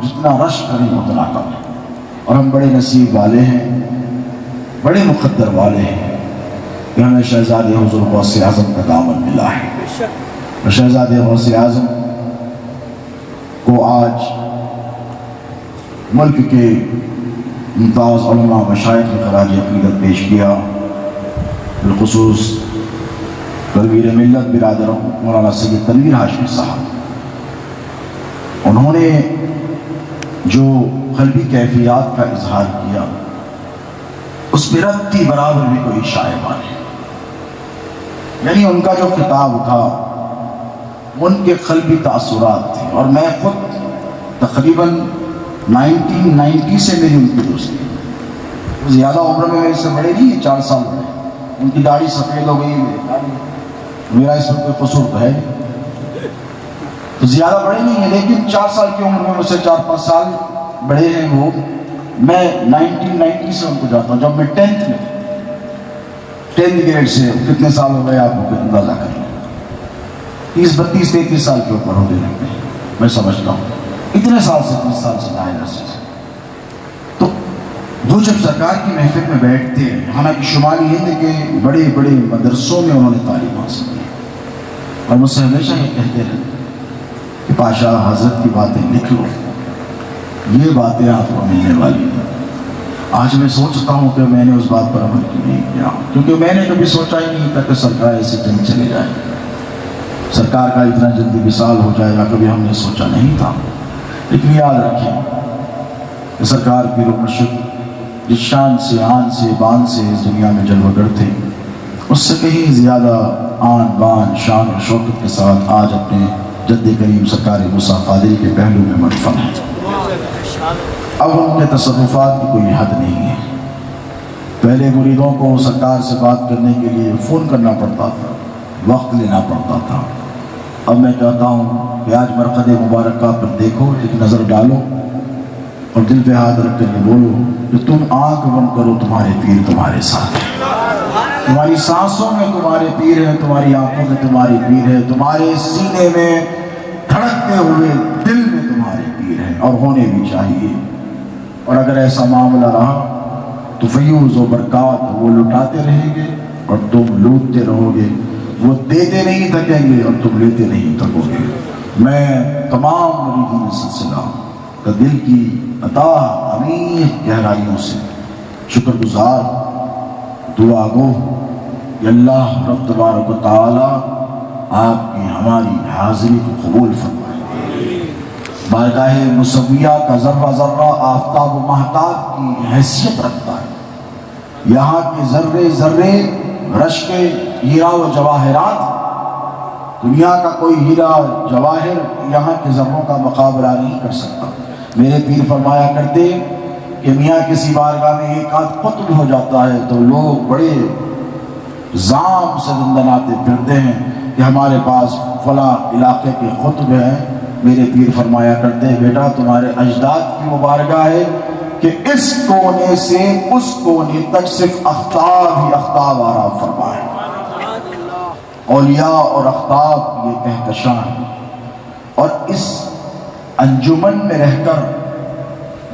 جتنا رش کریں اتنا کم. اور ہم بڑے نصیب والے ہیں، بڑے مقدر والے ہیں کہ ہمیں شہزادے حضور غوث اعظم کا دامن ملا ہے. اور شہزادے غوث اعظم کو آج ملک کے ممتاز علماء مشائخ نے خراج عقیدت پیش کیا، بالخصوص تنویر ملت برادر مولانا سید تنویر ہاشمی صاحب. انہوں نے جو قلبی کیفیات کا اظہار کیا، اس پہ رتی برابر بھی کوئی شائبہ نہیں. یعنی ان کا جو خطاب تھا ان کے قلبی تاثرات تھے. اور میں خود تقریباً 1990 سے میری ان کی دوستی، زیادہ عمر میں میرے سے بڑے نہیں ہیں، 4 سال بڑے. ان کی داڑھی سفید ہو گئی، میرا اس میں کوئی قصور تو ہے تو زیادہ بڑے نہیں ہیں، لیکن 4 سال کی عمر میں مجھ سے 4-5 سال بڑے ہیں وہ. میں 1990 سے ان کو جاتا ہوں، جب میں 10th میں 10th گریڈ سے. کتنے سال ہو گئے آپ کو اندازہ کر لیں، 30-32-33 سال کے اوپر ہوتے رہتے ہیں میں سمجھتا ہوں. اتنے سال سے 30 سال سے دائرہ سے. تو وہ جب سرکار کی محفل میں بیٹھتے ہیں، حالانکہ شمالی ہند کے بڑے بڑے مدرسوں میں انہوں نے تعلیم حاصل کی، اور مجھ سے ہمیشہ یہ کہتے رہے کہ پاشا حضرت کی باتیں لکھ لو، یہ باتیں آپ کو ملنے والی ہیں۔ آج میں سوچتا ہوں کہ میں نے اس بات پر عمل کی نہیں کیا، کیونکہ میں نے کبھی سوچا ہی نہیں تھا کہ سرکار ایسے جلد چلے جائے، سرکار کا اتنا جلدی وصال ہو جائے گا، کبھی ہم نے سوچا نہیں تھا۔ لیکن یاد رکھیں کہ سرکار پیر و مرشد جس شان سے، آن سے، بان سے اس دنیا میں جلوہ گر تھے، اس سے کہیں زیادہ آن بان، شان اور شوکت کے ساتھ آج اپنے جد کریم سرکار موسیٰ قادری کے پہلو میں مدفن ہیں۔ اب ان کے تصرفات کی کوئی حد نہیں ہے۔ پہلے مریدوں کو سرکار سے بات کرنے کے لیے فون کرنا پڑتا تھا، وقت لینا پڑتا تھا۔ اب میں کہتا ہوں کہ آج مرقد مبارکہ پر دیکھو، ایک نظر ڈالو اور دل پہ ہاتھ رکھ کر یہ بولو کہ تم آنکھ بند کرو، تمہارے پیر تمہارے ساتھ ہیں، تمہاری سانسوں میں تمہارے پیر ہیں، تمہاری آنکھوں میں تمہارے پیر ہیں، تمہارے سینے میں دھڑکتے ہوئے دل میں تمہارے پیر ہیں، اور ہونے بھی چاہیے۔ اور اگر ایسا معاملہ رہا تو فیوز و برکات وہ لٹاتے رہیں گے اور تم لوٹتے رہو گے، وہ دیتے نہیں تھکیں گے اور تم لیتے نہیں تھکو گے۔ میں تمام مریدین سلسلہ کا دل کی عطا عمیق گہرائیوں سے شکر گزار، دعا گو کہ اللہ رب تبارک و تعالی آپ کی ہماری حاضری کو قبول فرمائے۔ بارگاہ مصویہ کا ذرہ ذرہ آفتاب و مہتاب کی حیثیت رکھتا ہے۔ یہاں کے ذرے ذرے رشک ہیرا و جواہرات، دنیا کا کوئی ہیرا جواہر یہاں کے ذروں کا مقابلہ نہیں کر سکتا۔ میرے پیر فرمایا کرتے کہ میاں کسی بارگاہ میں ایک آدھ قطب ہو جاتا ہے تو لوگ بڑے زام سے دندناتے پھرتے ہیں کہ ہمارے پاس فلاں علاقے کے قطب ہیں۔ میرے پیر فرمایا کرتے بیٹا تمہارے اجداد کی وہ بارگاہ ہے کہ اس کونے سے اس کونے تک صرف اختاب ہی اختاب آرام فرمائے۔ اولیاء اور اختاب یہ کہکشاں ہیں، اور اس انجمن میں رہ کر،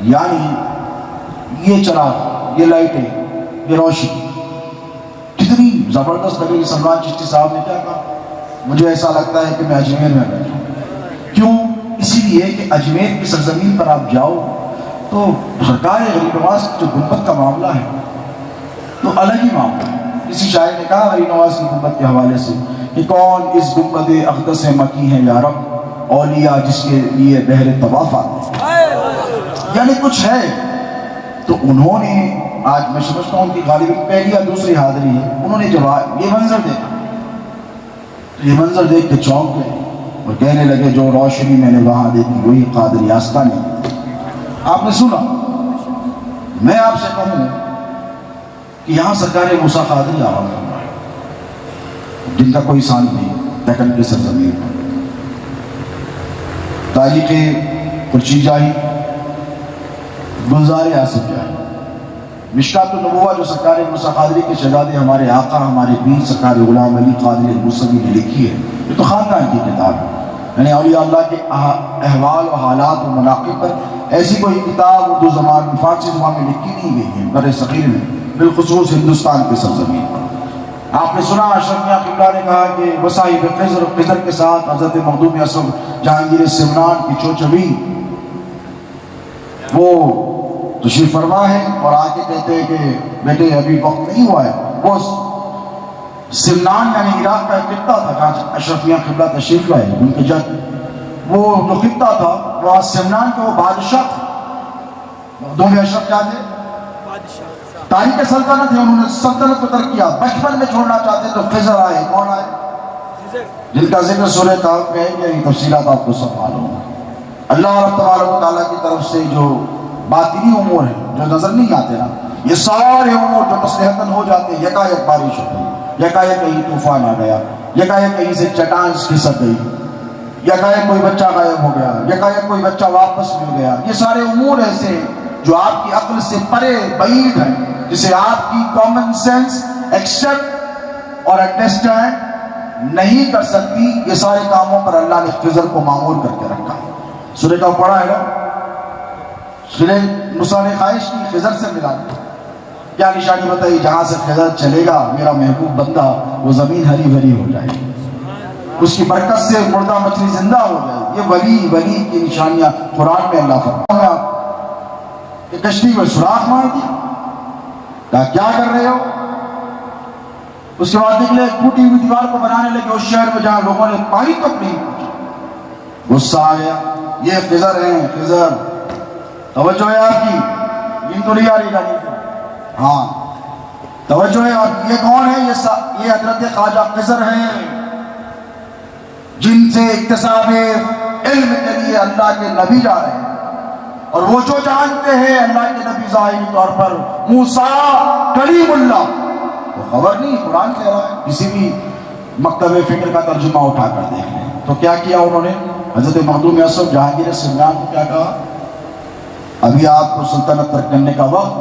یعنی یہ چراغ، یہ لائٹیں، یہ روشنی کتنی زبردست لگی۔ سلمان چشتی صاحب نے کیا کہا؟ مجھے ایسا لگتا ہے کہ میں اجمیر میں بیٹھا ہوں۔ کیوں؟ اسی لیے کہ اجمیر کی سرزمین پر آپ جاؤ تو سرکار غریب نواز کی جو گنبد کا معاملہ ہے تو الگ ہی معاملہ ہے۔ کسی شاعر نے کہا غریب نواز کی گنبد کے حوالے سے کہ کون اس گنبد اقدس مکی ہے یا رب، اولیاء جس کے لیے بہر طواف آتے ہیں، یعنی کچھ ہے۔ تو انہوں نے، آج میں سمجھتا ہوں کہ غالباً پہلی یا دوسری حاضری ہے، انہوں نے جب یہ منظر دیکھا، یہ منظر دیکھ کے چونک گئے اور کہنے لگے جو روشنی میں نے وہاں دیکھی وہی قادری آستانے کی۔ آپ نے سنا، میں آپ سے کہوں کہ یہاں سرکار موسیٰ قادری آرام فرمائے، جن کا کوئی ثانی نہیں، دکن کی سرزمین پر۔ تاریخ قرچی جاہی، گلزار آصف جاہی، مشکات النبوہ جو سرکار موسیٰ قادری کے شہزادے ہمارے آقا ہمارے پیر سرکار غلام علی قادری الموسوی نے لکھی ہے، یہ تو خاندان کی کتاب ہے، یعنی اولیاء اللہ کے احوال و حالات و مناقب پر ایسی کوئی کتاب اردو زبان میں، فارسی زبان میں لکھی نہیں گئی ہے بر صغیر میں، بالخصوص ہندوستان کے سرزمین پر۔ آپ نے سنا اشرف میاں قبلہ نے کہا کہ وصائب خضر کے ساتھ حضرت مخدوم اشرف جہانگیر سمنان کی چوچبی وہ تشریف فرما ہے، اور آ کے کہتے ہیں کہ بیٹے ابھی وقت نہیں ہوا ہے۔ وہ سمنان یعنی عراق کا ایک خطہ تھا جہاں اشرف میاں قبلہ تشریف لائے، ان کے جد وہ جو خطہ تھا وہ سمنان کے وہ بادشاہ تھے، مخدوم اشرف کیا تھے؟ تاریخ سلطنت ہے، انہوں نے سلطنت کو ترک کیا، بچپن میں چھوڑنا چاہتے تو خضر آئے، کون آئے؟ جن کا ذکر سورہ کہف میں ہے، یہ تفصیلات آپ کو سب معلوم ہے۔ اللہ رب تبارک و تعالیٰ کی طرف سے جو باطنی امور ہیں جو نظر نہیں آتے نا، یہ سارے امور جو مصلحتاً ہو جاتے ہیں، یکایک بارش ہو گئی، یکایک کہیں طوفان آ گیا، یکایک کہیں سے چٹان کھسک گئی، یکایک کوئی بچہ غائب ہو گیا، یکایک کوئی بچہ واپس مل گیا، یہ سارے امور ایسے ہیں جو آپ کی عقل سے پرے بعید ہیں، جسے آپ کی کامن سینس ایکسپٹ اور انڈرسٹینڈ نہیں کر سکتی۔ یہ سارے کاموں پر اللہ نے خضر کو معمور کر کے رکھا ہے۔ سورہ کا پڑھا ہے نا، سورہ موسیٰ نے خواہش کی خضر سے ملا دی، کیا نشانی بتائی؟ جہاں سے خضر چلے گا میرا محبوب بندہ، وہ زمین ہری بھری ہو جائے گی، اس کی برکت سے مردہ مچھلی زندہ ہو جائے گی۔ یہ ولی کی نشانیاں قرآن میں اللہ فرماتا ہے۔ کہ کشتی میں سوراخ مار دیا. کہا کیا کر رہے ہو؟ اس کے بعد نکلے ٹوٹی ہوئی دیوار کو بنانے لگے اس شہر میں جہاں لوگوں نے پانی تک نہیں پہنچا. غصہ آ گیا. یہ خضر ہیں، خضر. توجہ ہے آپ کی؟ یہ تو نہیں آ رہی گاڑی. ہاں توجہ ہے. اور یہ کون ہے؟ یہ حضرت خواجہ خضر ہیں جن سے اکتساب علم کے لیے اللہ کے نبی جا رہے ہیں. اور وہ جو جانتے ہیں اللہ کے نبی ظاہری طور پر موسیٰ کلیم اللہ، وہ خبر نہیں قرآن کہہ رہا ہے. کسی بھی مکتب فکر کا ترجمہ اٹھا کر دیکھ لیں. تو کیا کیا انہوں نے؟ حضرت مخدوم یوسف جہانگیر سمنان کو کیا کہا؟ ابھی آپ کو سلطنت ترک کرنے کا وقت.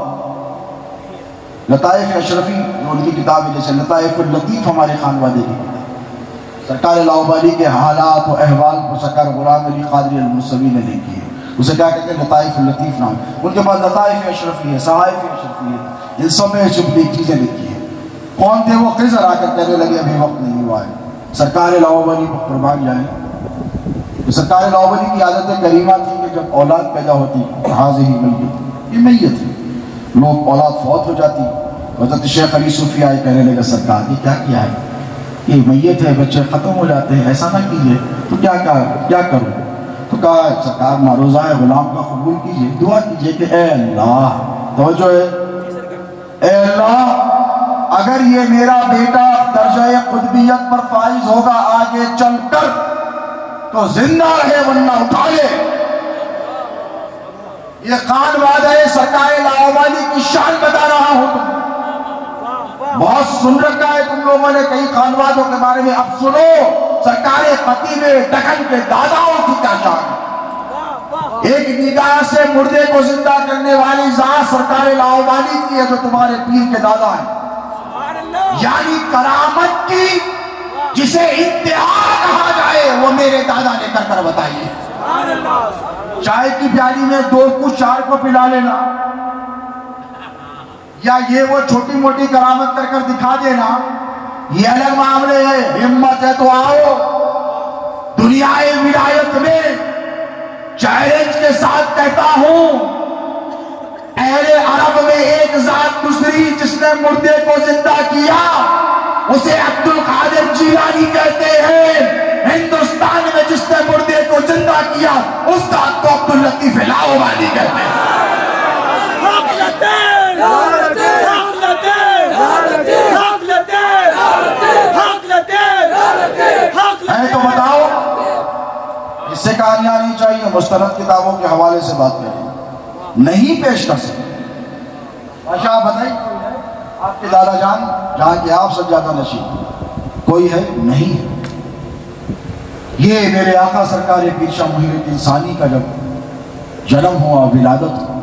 لطائف اشرفی ان کی کتاب ہے، جیسے لطائف اللطیف ہمارے خانوادے کی کتاب، سرکار لاہوری کے حالات و احوال کو سرکار غلام علی قادری الموسوی نے لکھی ہے. اسے کیا کہتے ہیں؟ لطائف اللطیف نام. ان کے پاس لطائف اشرفی ہے، صحائف اشرفی ہے، ان سب میں چھپی چیزیں لکھی ہیں. کون تھے وہ؟ خضر. آ کر کہنے لگے ابھی وقت نہیں ہوا ہے، سرکار لاہوری کو قربان جائیں. سرکار لاہوری کی عادت کریمہ تھی کہ جب اولاد پیدا ہوتی حاضر ہی میت، یہ میت ہے، لوگ اولاد فوت ہو جاتی. حضرت شیخ علی صوفی آئے کہنے لگے سرکار یہ کیا کیا ہے؟ یہ میت ہے، بچے ختم ہو جاتے ہیں، ایسا نہ کیجیے. تو کیا کروں؟ تو کہا سرکار معروضہ ہے غلام کا قبول کیجیے، دعا کیجیے کہ اے اللہ، توجہ ہے، اے اللہ اگر یہ میرا بیٹا درجہ قطبیت پر فائز ہوگا آگے چل کر تو زندہ رہے ورنہ اٹھا لے. یہ خان وعدہ سرکار لاہوری کی شان بتا رہا ہوں. تم بہت سن رکھا ہے تم لوگوں نے کئی خانوادوں کے بارے میں، اب سنو سرکار خطیب دکن کے داداؤں کی کیا شان ہے. ایک نگاہ سے مردے کو زندہ کرنے والی ذات سرکار لاہوری کی ہے جو تمہارے پیر کے دادا ہیں. یعنی کرامت کی جسے انتہا کہا جائے وہ میرے دادا نے کر کر بتائی ہے. چائے کی پیالی میں 2 کو 4 کو پلا لینا، یا یہ وہ چھوٹی موٹی کرامت کر کر دکھا دینا، یہ الگ معاملے ہے. ہمت ہے تو آؤ دنیا ولایت میں. چیلنج کے ساتھ کہتا ہوں اہل عرب میں ایک ذات دوسری جس نے مردے کو زندہ کیا اسے عبد القادر جیلانی کہتے ہیں. ہندوستان میں جس نے مردے کو زندہ کیا اس ذات کو عبد اللطیف لاہوری کہتے ہیں. تو بتاؤ اس سے کہانیاں نہیں چاہیے، مستند کتابوں کے حوالے سے بات کریں، نہیں پیش کر سکتے. ماشاء آپ بتائیے آپ کے دادا جان جہاں کہ آپ سجادہ نشین کوئی ہے؟ نہیں ہے. یہ میرے آقا سرکار پیر شاہ محی الدین ثانی کا جب جنم ہوا، ولادت ہوا،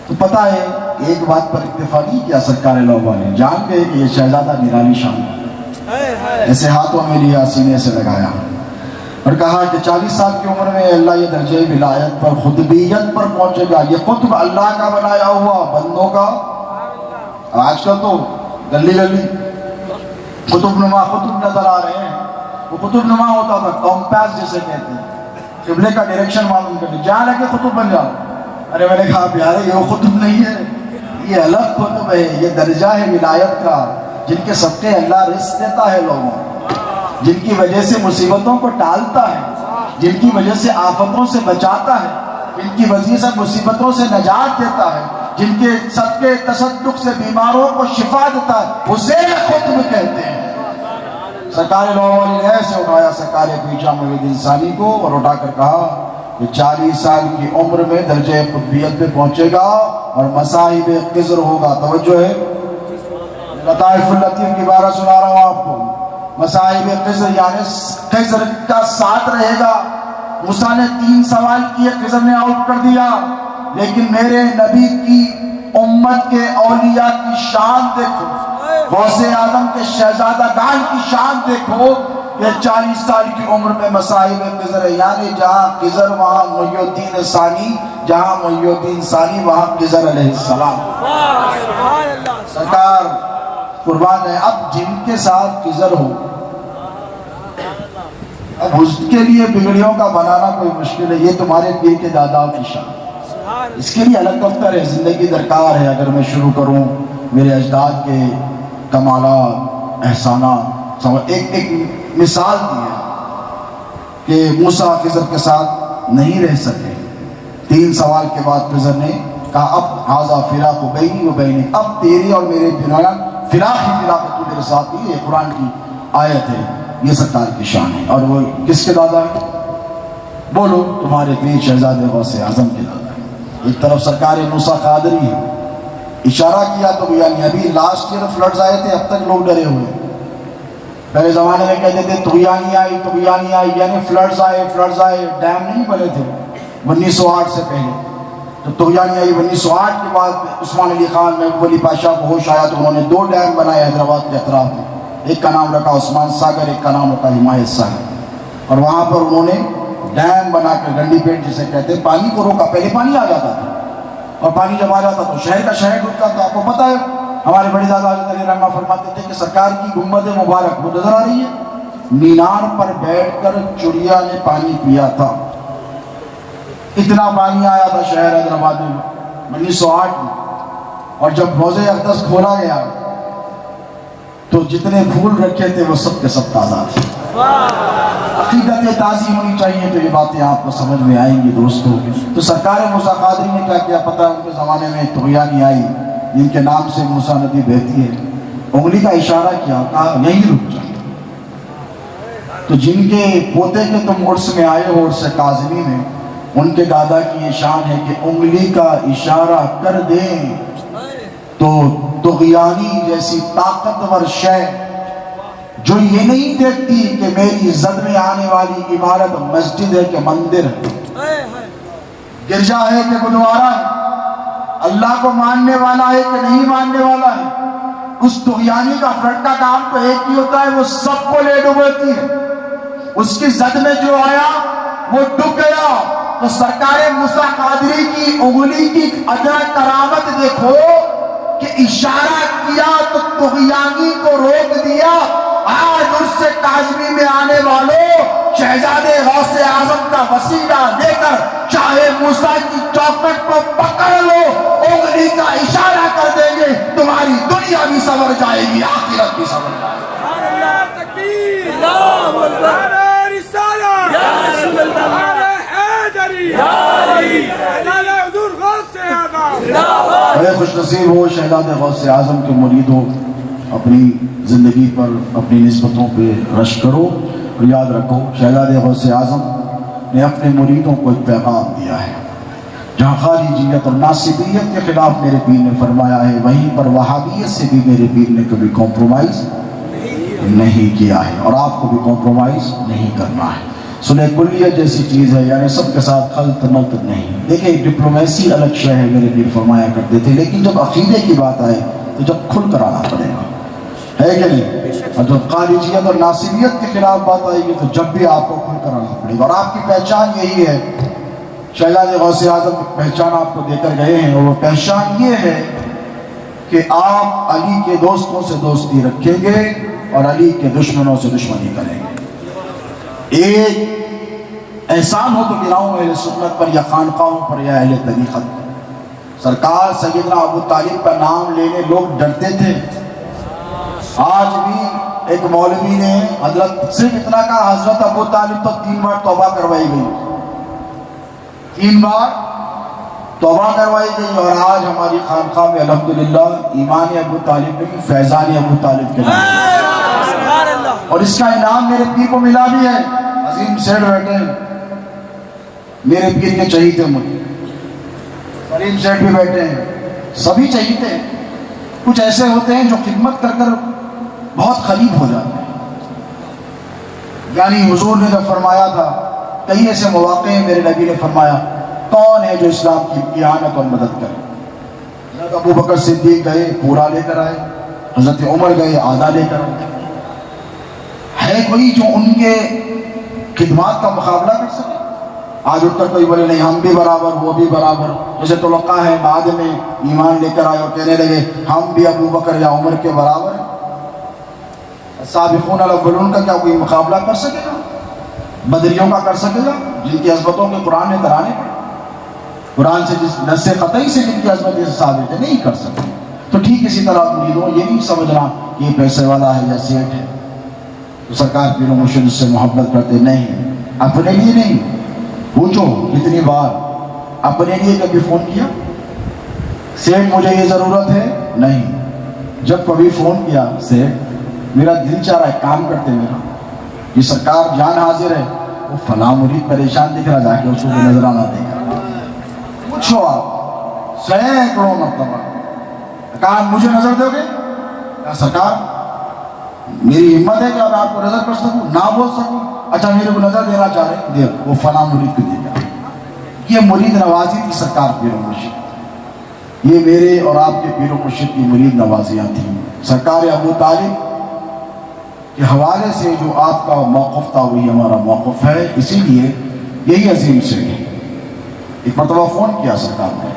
تو پتہ ہے ایک بات پر اکتفا نہیں کیا سرکار لاہوری نے. جان گئے کہ یہ شہزادہ نرالی شان ہے، ایسے ہاتھوں میں لیا سینے سے لگایا اور کہا کہ 40 سال کی عمر میں اللہ یہ درجہ ولایت پر خطبیت پر پہنچے گا. یہ قطب اللہ کا بنایا ہوا بندوں کا. آج کل تو گلی گلی قطب نما قطب نظر آ رہے ہیں. وہ قطب نما ہوتا تھا کمپاس جسے کہتے ہیں، قبلے کا ڈائریکشن معلوم کرنے، جہاں لگے قطب بن جاؤ. ارے میں نے کہا پیارے یہ وہ قطب نہیں ہے، یہ الگ قطب ہے، یہ درجہ ہے ولایت کا جن کے صدقے اللہ رزق دیتا ہے لوگوں، جن کی وجہ سے مصیبتوں کو ٹالتا ہے، جن کی وجہ سے آفتوں سے بچاتا ہے، جن کی وجہ سے مصیبتوں سے نجات دیتا ہے، جن کے صدقے تصدق سے بیماروں کو شفا دیتا ہے، اسے قطب کہتے ہیں. سرکار لاہوری نے ایسے اٹھایا سرکار پیر شاہ محی الدین ثانی کو اور اٹھا کر کہا کہ 40 سال کی عمر میں درجہ قطبیت پہ پہنچے گا اور مصاحب خضر ہوگا. توجہ ہے، لطائف اللطیف کی بارہ سنا رہا ہوں آپ کو. مصاحب خضر یعنی خضر کا ساتھ رہے گا. موسیٰ نے 3 سوال کیے، خضر نے آؤٹ کر دیا. لیکن میرے نبی کی امت کے اولیاء کی شان دیکھو، غوث اعظم کے شہزادہ گان کی شان دیکھو کہ 40 سال کی عمر میں مصاحب خضر ہے. یعنی جہاں خضر وہاں محی الدین ثانی، جہاں محی الدین ثانی وہاں خضر علیہ السلام. سرکار قربان ہے. اب جن کے ساتھ خضر ہو، اب اس کے لیے بگڑیوں کا بنانا کوئی مشکل ہے. یہ تمہارے پیر کے دادا کی شان. اس کے لیے الگ دفتر ہے، زندگی درکار ہے۔ اگر میں شروع کروں میرے اجداد کے کمالات، احسانات، ایک مثال دی ہے کہ موسیٰ خضر کے ساتھ نہیں رہ سکے۔ 3 سوال کے بعد خضر نے کہا اب ھذا فراق بینی و بینک، اب تیرے اور میرے درمیان فراق ہی فراق ہے، تو میرے ساتھ ہی۔ یہ قرآن کی آیت ہے، یہ سرکار کی شان ہے۔ اور وہ کس کے دادا ہے؟ بولو، تمہارے پیر شہزادے غوث اعظم کے دادا ہے۔ ایک طرف سرکار موسیٰ قادری ہے، اشارہ کیا تو یعنی ابھی لاسٹ ایئر فلڈز آئے تھے، اب تک لوگ ڈرے ہوئے۔ پہلے زمانے میں کہتے تھے طغیانی آئی، یعنی فلڈز آئے، ڈیم نہیں بنے تھے 1908 سے پہلے۔ تو طغیانی آئی 1908 کے بعد عثمان علی خان محبوب علی پاشا کو ہوش آیا تو انہوں نے 2 ڈیم بنائے حیدرآباد کے اطراف میں۔ ایک کا نام رکھا عثمان ساگر، ایک کا نام رکھا حمایت ساگر۔ اور وہاں پر انہوں نے ڈیم بنا کر گنڈی پیٹ جسے کہتے ہیں پانی کو روکا۔ پہلے پانی آ جاتا تھا، اور پانی جب آ جاتا تو شہر کا شہر ڈوبتا تھا۔ آپ کو پتہ ہے ہمارے بڑے دادا حضرت علی رحمہ فرماتے تھے کہ سرکار کی گنبد مبارک وہ نظر آ رہی ہے، مینار پر بیٹھ کر چڑیا نے پانی پیا تھا۔ اتنا پانی آیا تھا شہر حیدرآباد میں 1908 میں۔ اور جب روضہ اقدس کھولا گیا تو جتنے پھول رکھے تھے وہ سب کے سب تازہ تھے۔ عقیدت تازی ہونی چاہیے، تو یہ باتیں آپ کو سمجھ میں آئیں گی دوستو۔ تو سرکار موسیٰ قادری نے کیا کیا پتہ ہے؟ ان کے زمانے میں طغیانی آئی جن کے نام سے موسیٰ ندی بہتی ہے، انگلی کا اشارہ کیا، کہا یہیں رک جا۔ تو جن کے پوتے کے تم عرس میں آئے ہو، عرس کاظمی میں، ان کے دادا کی یہ شان ہے کہ انگلی کا اشارہ کر دیں تو طغیانی جیسی طاقتور شے جو یہ نہیں دیکھتی کہ میری زد میں آنے والی عمارت مسجد ہے کہ مندر ہے، گرجا ہے کہ گردوارا ہے، اللہ کو ماننے والا ہے کہ نہیں ماننے والا ہے، اس طغیانی کا فرد کا کام تو ایک ہی ہوتا ہے، وہ سب کو لے ڈوبتی ہے۔ اس کی زد میں جو آیا وہ ڈوب گیا۔ تو سرکار موسیٰ قادری کی انگلی کی اجر کرامت دیکھو کہ اشارہ کیا تو طغیانی کو روک دیا۔ آج اس سے کاظمی میں آنے والوں شہزادے غوث اعظم کا وسیلہ لے کر چاہے موسیٰ کی چوکٹ کو پکڑ لو، انگلی کا اشارہ کر دیں گے، تمہاری دنیا بھی سنور جائے گی، آخرت بھی سنور جائے گی۔ اللہ تکبیر، اللہ اکبر، رسالہ یا رسول اللہ، حیدری یا علی، اللہ حضور غوث اعظم۔ بڑے خوش نصیب ہو شہزادے غوث اعظم کے مرید ہو، اپنی زندگی پر اپنی نسبتوں پہ رش کرو، اور یاد رکھو شہزادے غوث اعظم نے اپنے مریدوں کو ایک پیغام دیا ہے۔ جہاں خارجیت اور ناصبیت کے خلاف میرے پیر نے فرمایا ہے، وہیں پر وہابیت سے بھی میرے پیر نے کبھی کمپرومائز نہیں کیا ہے، اور آپ کو بھی کمپرومائز نہیں کرنا ہے۔ صلح کلیت جیسی چیز ہے، یعنی سب کے ساتھ خلط ملط نہیں۔ دیکھیں ڈپلومیسی الگ شے ہے، میرے پیر فرمایا کرتے تھے، لیکن جب عقیدے کی بات آئے تو جب کھل کر آنا پڑے گا، ہے کہ نہیں؟ اور جب خارجیت اور ناصبیت کے خلاف بات آئے گی تو جب بھی آپ کو کھل کر آنا پڑے گا۔ اور آپ کی پہچان یہی ہے، شہزادے غوث اعظم کی پہچان آپ کو دے کر گئے ہیں، اور وہ پہچان یہ ہے کہ آپ علی کے دوستوں سے دوستی رکھیں گے اور علی کے دشمنوں سے دشمنی کریں گے۔ ایک احسان ہو تو گراؤں اہل سنت پر یا خانقاہوں پر یا اہل طریقت۔ سرکار سیدنا ابو طالب کا نام لینے لوگ ڈرتے تھے۔ آج بھی ایک مولوی نے حضرت صرف اتنا کہا، حضرت ابو طالب تو 3 بار توبہ کروائی گئی، 3 بار توبہ کروائی گئی، اور آج ہماری خانقاہ میں الحمدللہ ایمان ابو طالب میں فیضان ابو طالب کے نام، اور اس کا انعام میرے پیر کو ملا بھی ہے۔ عظیم سیٹ بیٹھے ہیں میرے پیر کے چہیتے، مجھے کریم سیٹ بھی بیٹھے ہیں، سبھی چہیتے ہیں۔ کچھ ایسے ہوتے ہیں جو خدمت کر کر بہت قریب ہو جاتے ہیں، یعنی حضور نے جب فرمایا تھا، کئی ایسے مواقع ہیں میرے نبی نے فرمایا کون ہے جو اسلام کی اعانت اور مدد کرے؟ حضرت ابو بکر صدیق گئے پورا لے کر آئے، حضرت عمر گئے آدھا لے کر آئے۔ ہے کوئی جو ان کے خدمات کا مقابلہ کر سکے؟ آج اٹھ کر کوئی بولے نہیں ہم بھی برابر وہ بھی برابر، جیسے طلقاء ہیں بعد میں ایمان لے کر آئے اور کہنے لگے ہم بھی ابو بکر یا عمر کے برابر ہیں۔ سابقون الاولون کا کیا کوئی مقابلہ کر سکے گا؟ بدریوں کا کر سکے گا جن کی عظمتوں کے قرآن میں ترانے پڑے؟ قرآن سے جس نص قطعی سے جن کی عظمت سے ثابت ہے نہیں کر سکتے. تو ٹھیک اسی طرح مریدوں یہ نہیں سمجھنا کہ یہ پیسے والا ہے یا سیٹ ہے تو سرکار پیر و مرشد اس سے محبت کرتے. نہیں, اپنے لیے نہیں. پوچھو کتنی بار اپنے لیے کبھی فون کیا؟ سیٹ مجھے یہ ضرورت ہے نہیں. جب کبھی فون کیا سیٹ میرا دل چاہ رہا ہے کام کرتے میرا یہ سرکار جان حاضر ہے وہ فلاں مرید پریشان دکھ رہا جا کے اس کو نظرانہ دے گا. پوچھو آپ سینکڑوں مرتبہ کہا مجھے نظر دو گے؟ کہا سرکار میری ہمت ہے کہ میں آپ کو نظر کر سکوں نہ بول سکوں. اچھا میرے کو نظر دینا چاہ رہے دے وہ فلاں مرید کو دے گا. یہ مرید نوازی تھی سرکار پیر و مرشد. یہ میرے اور آپ کے پیر و مرشد کی مرید نوازیاں تھیں. سرکار ابو طالب کے حوالے سے جو آپ کا موقف تھا وہی ہمارا موقف ہے. اسی لیے یہی عظیم سے ایک مرتبہ فون کیا سرکار نے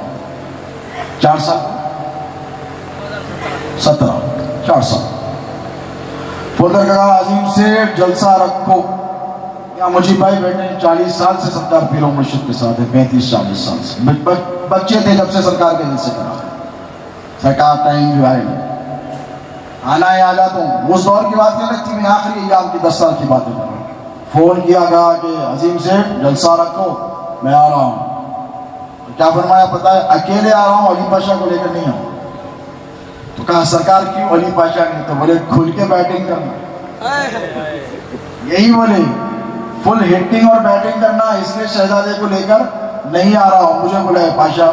4 سال 4 سال فون کر کہا عظیم سے جلسہ رکھو. یا مجھے بھائی بیٹھے 40 سال سے سرکار پیر و مرشد کے ساتھ ہے 35-40 سال سے بچے تھے جب سے سرکار کے دل سے کرا. سرکار ٹائم جو ہے آنا ہے آ جاتا ہوں. اس دور کی بات یہ لگتی میں آخری ایام کی 10 سال کی باتیں کر رہا ہوں. فون کیا کہا کہ عظیم سے جلسہ رکھو میں آ رہا ہوں. کیا فرمایا پتہ ہے اکیلے آ رہا ہوں علی پاشا کو لے کر نہیں آؤں. تو کہا سرکار کیوں علی پاشا نہیں؟ تو بولے کھل کے بیٹنگ کرنا. یہی بولے فل ہٹنگ اور بیٹنگ کرنا اس لیے شہزادے کو لے کر نہیں آ رہا ہوں. مجھے بولے پاشا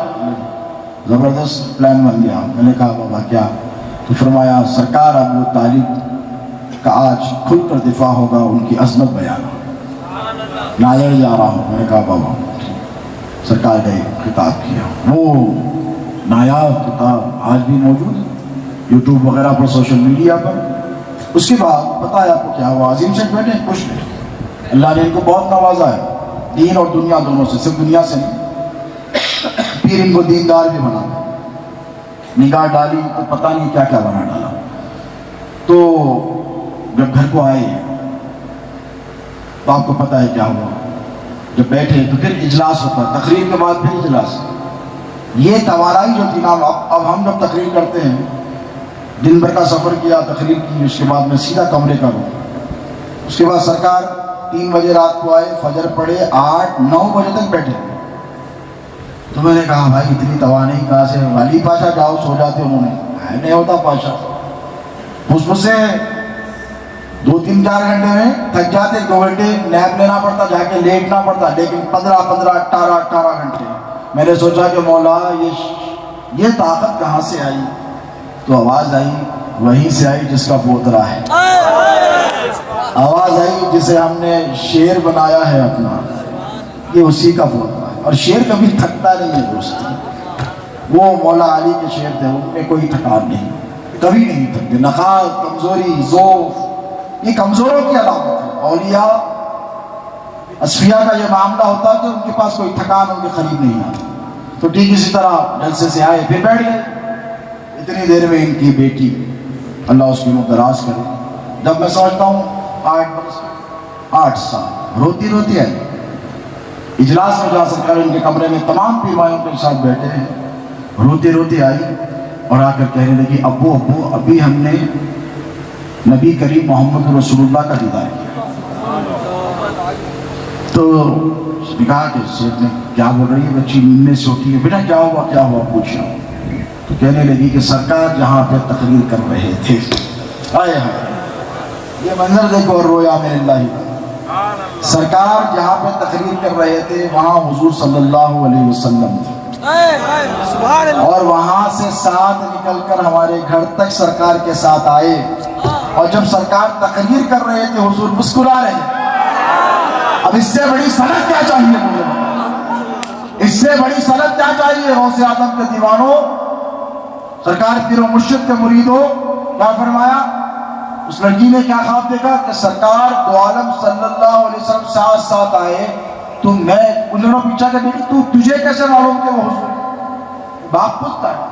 زبردست پلان بن گیا. میں نے کہا بابا کیا؟ تو فرمایا سرکار ابو طالب کا آج کھل کر دفاع ہوگا ان کی عظمت بیان ہوگا ناظر جا رہا ہوں. میں نے کہا بابا سرکار نے خطاب کیا. وہ نایاب کتاب آج بھی موجود ہے یوٹیوب وغیرہ پر سوشل میڈیا پر. اس کے بعد پتہ ہے آپ کو کیا ہوا؟ عظیم سے بیٹھے کچھ نہیں. اللہ نے ان کو بہت نوازا ہے دین اور دنیا دونوں سے. صرف دنیا سے نہیں پھر ان کو دیندار بھی بنا. نگاہ ڈالی تو پتہ نہیں کیا کیا بنا ڈالا. تو جب گھر کو آئے تو آپ کو پتہ ہے کیا ہوا. جب بیٹھے تو پھر اجلاس ہوتا ہے. تقریر کے بعد پھر اجلاس. یہ توانائی جو تھی نا اب ہم جب تقریر کرتے ہیں دن بھر کا سفر کیا تقریر کی اس کے بعد میں سیدھا کمرے کا ہوں. اس کے بعد سرکار 3 بجے رات کو آئے فجر پڑھے 8-9 بجے تک بیٹھے. تو میں نے کہا بھائی اتنی توانائی کہاں سے؟ علی پاشا جاؤ سو جاتے. انہوں نے نہیں ہوتا پاشا مجھ سے 2-3-4 گھنٹے میں تھک جاتے. 2 گھنٹے نیپ لینا پڑتا جا کے لیٹنا پڑتا. لیکن 15-18 گھنٹے. میں نے سوچا کہ مولا یہ طاقت کہاں سے آئی؟ تو آواز آئی وہیں سے آئی جس کا پوترا ہے. آواز آئی جسے ہم نے شیر بنایا ہے اپنا یہ اسی کا پوترا ہے. اور شیر کبھی تھکتا نہیں ہے دوست. وہ مولا علی کے شیر تھے ان میں کوئی تھکان نہیں کبھی نہیں تھکتے. نقاص کمزوری ضعف یہ کمزوروں کی علامت ہے. اولیاء اصفیاء کا یہ معاملہ ہوتا ہے کہ ان کے پاس کوئی تھکان ان کے قریب نہیں آتی. تو ٹھیک اسی طرح جلسے سے آئے پھر بیٹھ گئے. اتنی دیر میں ان کی بیٹی اللہ اس کی عمر دراز کرے جب میں سمجھتا ہوں 8 سال روتی آئی. اجلاس میں جا سکتا ان کے کمرے میں تمام پیروایوں کے ساتھ بیٹھے ہیں. روتی آئی اور آ کر کہنے لگی ابو ابھی ہم نے نبی کریم محمد رسول اللہ کا دیدار کیا. تو کہا کہ سیٹ نے کیا بول رہی ہے بچی نیند میں سے اٹھی ہے. بیٹا کیا ہوا پوچھا. تو کہنے لگی کہ سرکار جہاں پہ تقریر کر رہے تھے آئے یہ منظر دیکھو اور رویا میرے اللہ. سرکار جہاں پہ تقریر کر رہے تھے وہاں حضور صلی اللہ علیہ وسلم تھے اور وہاں سے ساتھ نکل کر ہمارے گھر تک سرکار کے ساتھ آئے. اور جب سرکار تقریر کر رہے تھے حضور مسکرا رہے. اب اس سے بڑی سند کیا چاہیے مجھے؟ اس سے بڑی سند کیا چاہیے؟ غوث اعظم کے دیوانوں سرکار پیر و مرشد کے مریدوں کیا فرمایا؟ اس لڑکی نے کیا خواب دیکھا کہ سرکار دو عالم صلی اللہ علیہ وسلم ساتھ آئے. تو میں انہوں نے پوچھا کہ بیٹی تجھے کیسے معلوم کہ وہ حضور؟ باپ پوچھتا ہے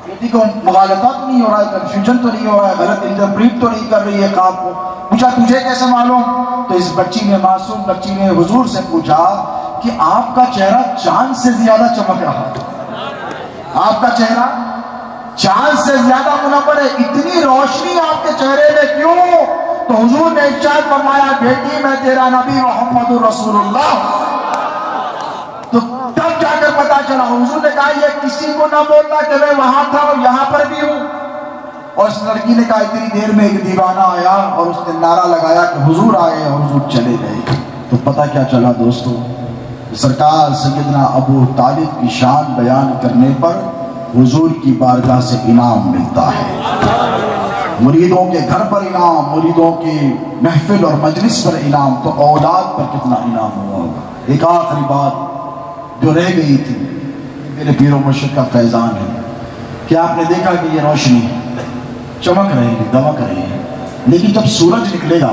بیٹی کو مغالطہ تو نہیں ہو رہا ہے کنفیوژن تو نہیں ہو رہا ہے غلط انٹرپریٹ تو نہیں کر رہی ہے خواب کو. پوچھا تجھے کیسے معلوم؟ تو اس بچی نے معصوم بچی نے حضور سے پوچھا کہ آپ کا چہرہ چاند سے زیادہ چمک رہا، آپ کا چہرہ چاند سے زیادہ منور ہے، اتنی روشنی آپ کے چہرے میں کیوں؟ تو حضور نے ارشاد فرمایا بیٹی میں تیرا نبی محمد رسول اللہ۔ تو تب جا کر پتا چلا، حضور نے کہا یہ کسی کو نہ بولنا کہ میں وہاں تھا اور یہاں پر بھی ہوں۔ اور اس لڑکی نے کہا اتنی دیر میں ایک دیوانہ آیا اور اس نے نعرہ لگایا کہ حضور آئے اور حضور چلے گئے۔ تو پتہ کیا چلا دوستو، سرکار سیدنا ابو طالب کی شان بیان کرنے پر حضور کی بارگاہ سے انعام ملتا ہے، مریدوں کے گھر پر انعام، مریدوں کی محفل اور مجلس پر انعام، تو اولاد پر کتنا انعام ہوا ہوگا۔ ایک آخری بات جو رہ گئی تھی، میرے پیر و مرشد کا فیضان ہے کہ آپ نے دیکھا کہ یہ روشنی چمک رہی ہے، دمک رہی ہے، لیکن جب سورج نکلے گا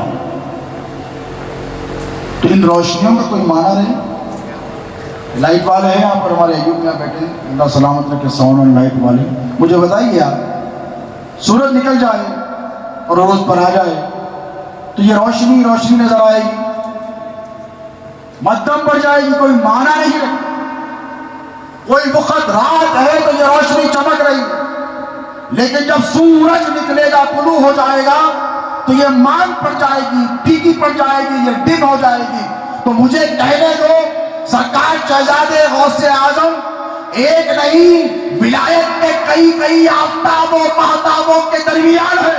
تو ان روشنیوں کا کوئی معنی رہے؟ لائٹ والے ہیں یہاں پر ہمارے ایوب میں بیٹھے، اللہ سلامت رکھے، ساؤنڈ اور لائٹ والے، مجھے بتائیے آپ سورج نکل جائے اور روز پر آ جائے تو یہ روشنی نظر آئے گی، مدھم پڑ جائے گی، کوئی معنی نہیں رہے۔ کوئی وقت رات ہے تو یہ روشنی چمک رہی ہے، لیکن جب سورج نکلے گا، طلوع ہو جائے گا تو یہ مان پڑ جائے گی، پھیکی پڑ جائے گی، یہ ڈم ہو جائے گی۔ تو مجھے کہنے دو، سرکار شہزادے غوث اعظم ایک نہیں، ولایت کے کئی آفتاب و مہتابوں کے درمیان ہے۔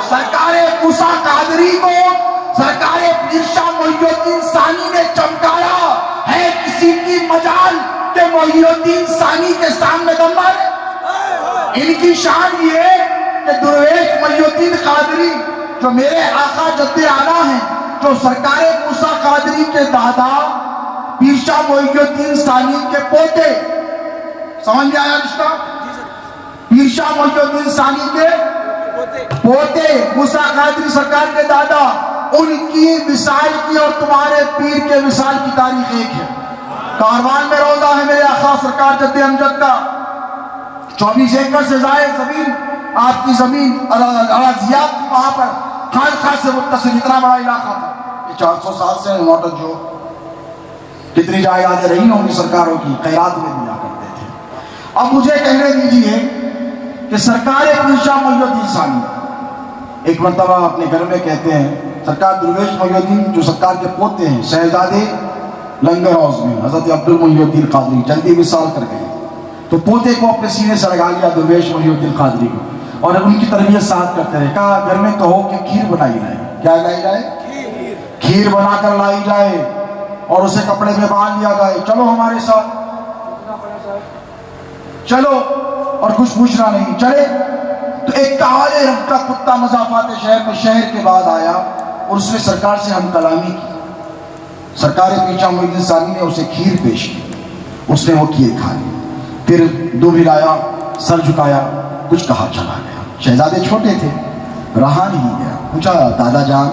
سرکار موسیٰ قادری کو سرکار پیر شاہ محی الدین ثانی نے چمکایا ہے، کسی کی مجال کہ محی الدین ثانی کے سامنے دم مارے؟ ان کی شان یہ ہے کہ درویش محی الدین قادری جو میرے آقا جد اعلیٰ ہیں، جو سرکار موسیٰ قادری کے دادا پیر شاہ محی الدین ثانی کے پوتے، سمجھ میں آیا رشتہ؟ پیر شاہ محی الدین ثانی کے پوتے موسیٰ قادری سرکار کے دادا، ان کی وصال کی اور تمہارے پیر کے وصال کی تاریخ ایک ہے۔ کاروان میں روزہ ہے میرے آقا سرکار جد امجد کا، 24 ایکڑ سے زائد زمین، آپ کی زمین اراضیات وہاں پر خان سے متصل اتنا بڑا علاقہ تھا۔ یہ 400 سال سے موٹر جو کتنی جائیدادیں رہی ہوں گی سرکاروں کی، خیرات میں دیا کرتے تھے۔ اب مجھے کہنے دیجئے کہ سرکار پیر شاہ محی الدین ثانی ایک مرتبہ اپنے گھر میں کہتے ہیں، سرکار درویش محی الدین جو سرکار کے پوتے ہیں، شہزادے لنگر حوض میں حضرت عبد المحی الدین قادری جلدی وصال کر گئے، تو پوتے کو اپنے سینے سے لگا لیا درویش محی الدین قادری کو، اور ان کی تربیت ساتھ کرتے رہے۔ کہا گھر میں کہو کہ کھیر بنائی جائے۔ کیا لائی جائے؟ کھیر بنا کر لائی جائے اور اسے کپڑے میں باندھ لیا جائے، چلو ہمارے ساتھ، چلو، اور کچھ پوچھنا نہیں، چلے۔ تو ایک کالے رنگ کا کتا مضافات شہر میں شہر کے بعد آیا اور اس نے سرکار سے ہم کلامی کی۔ سرکار پیر شاہ محی الدین ثانی نے اسے کھیر پیش کی، اس نے وہ کھیر کھا لی، پھر دو ہلایا، سر جھکایا، کچھ کہا چلا گیا۔ شہزادے چھوٹے تھے، رہا نہیں گیا، پوچھا دادا جان،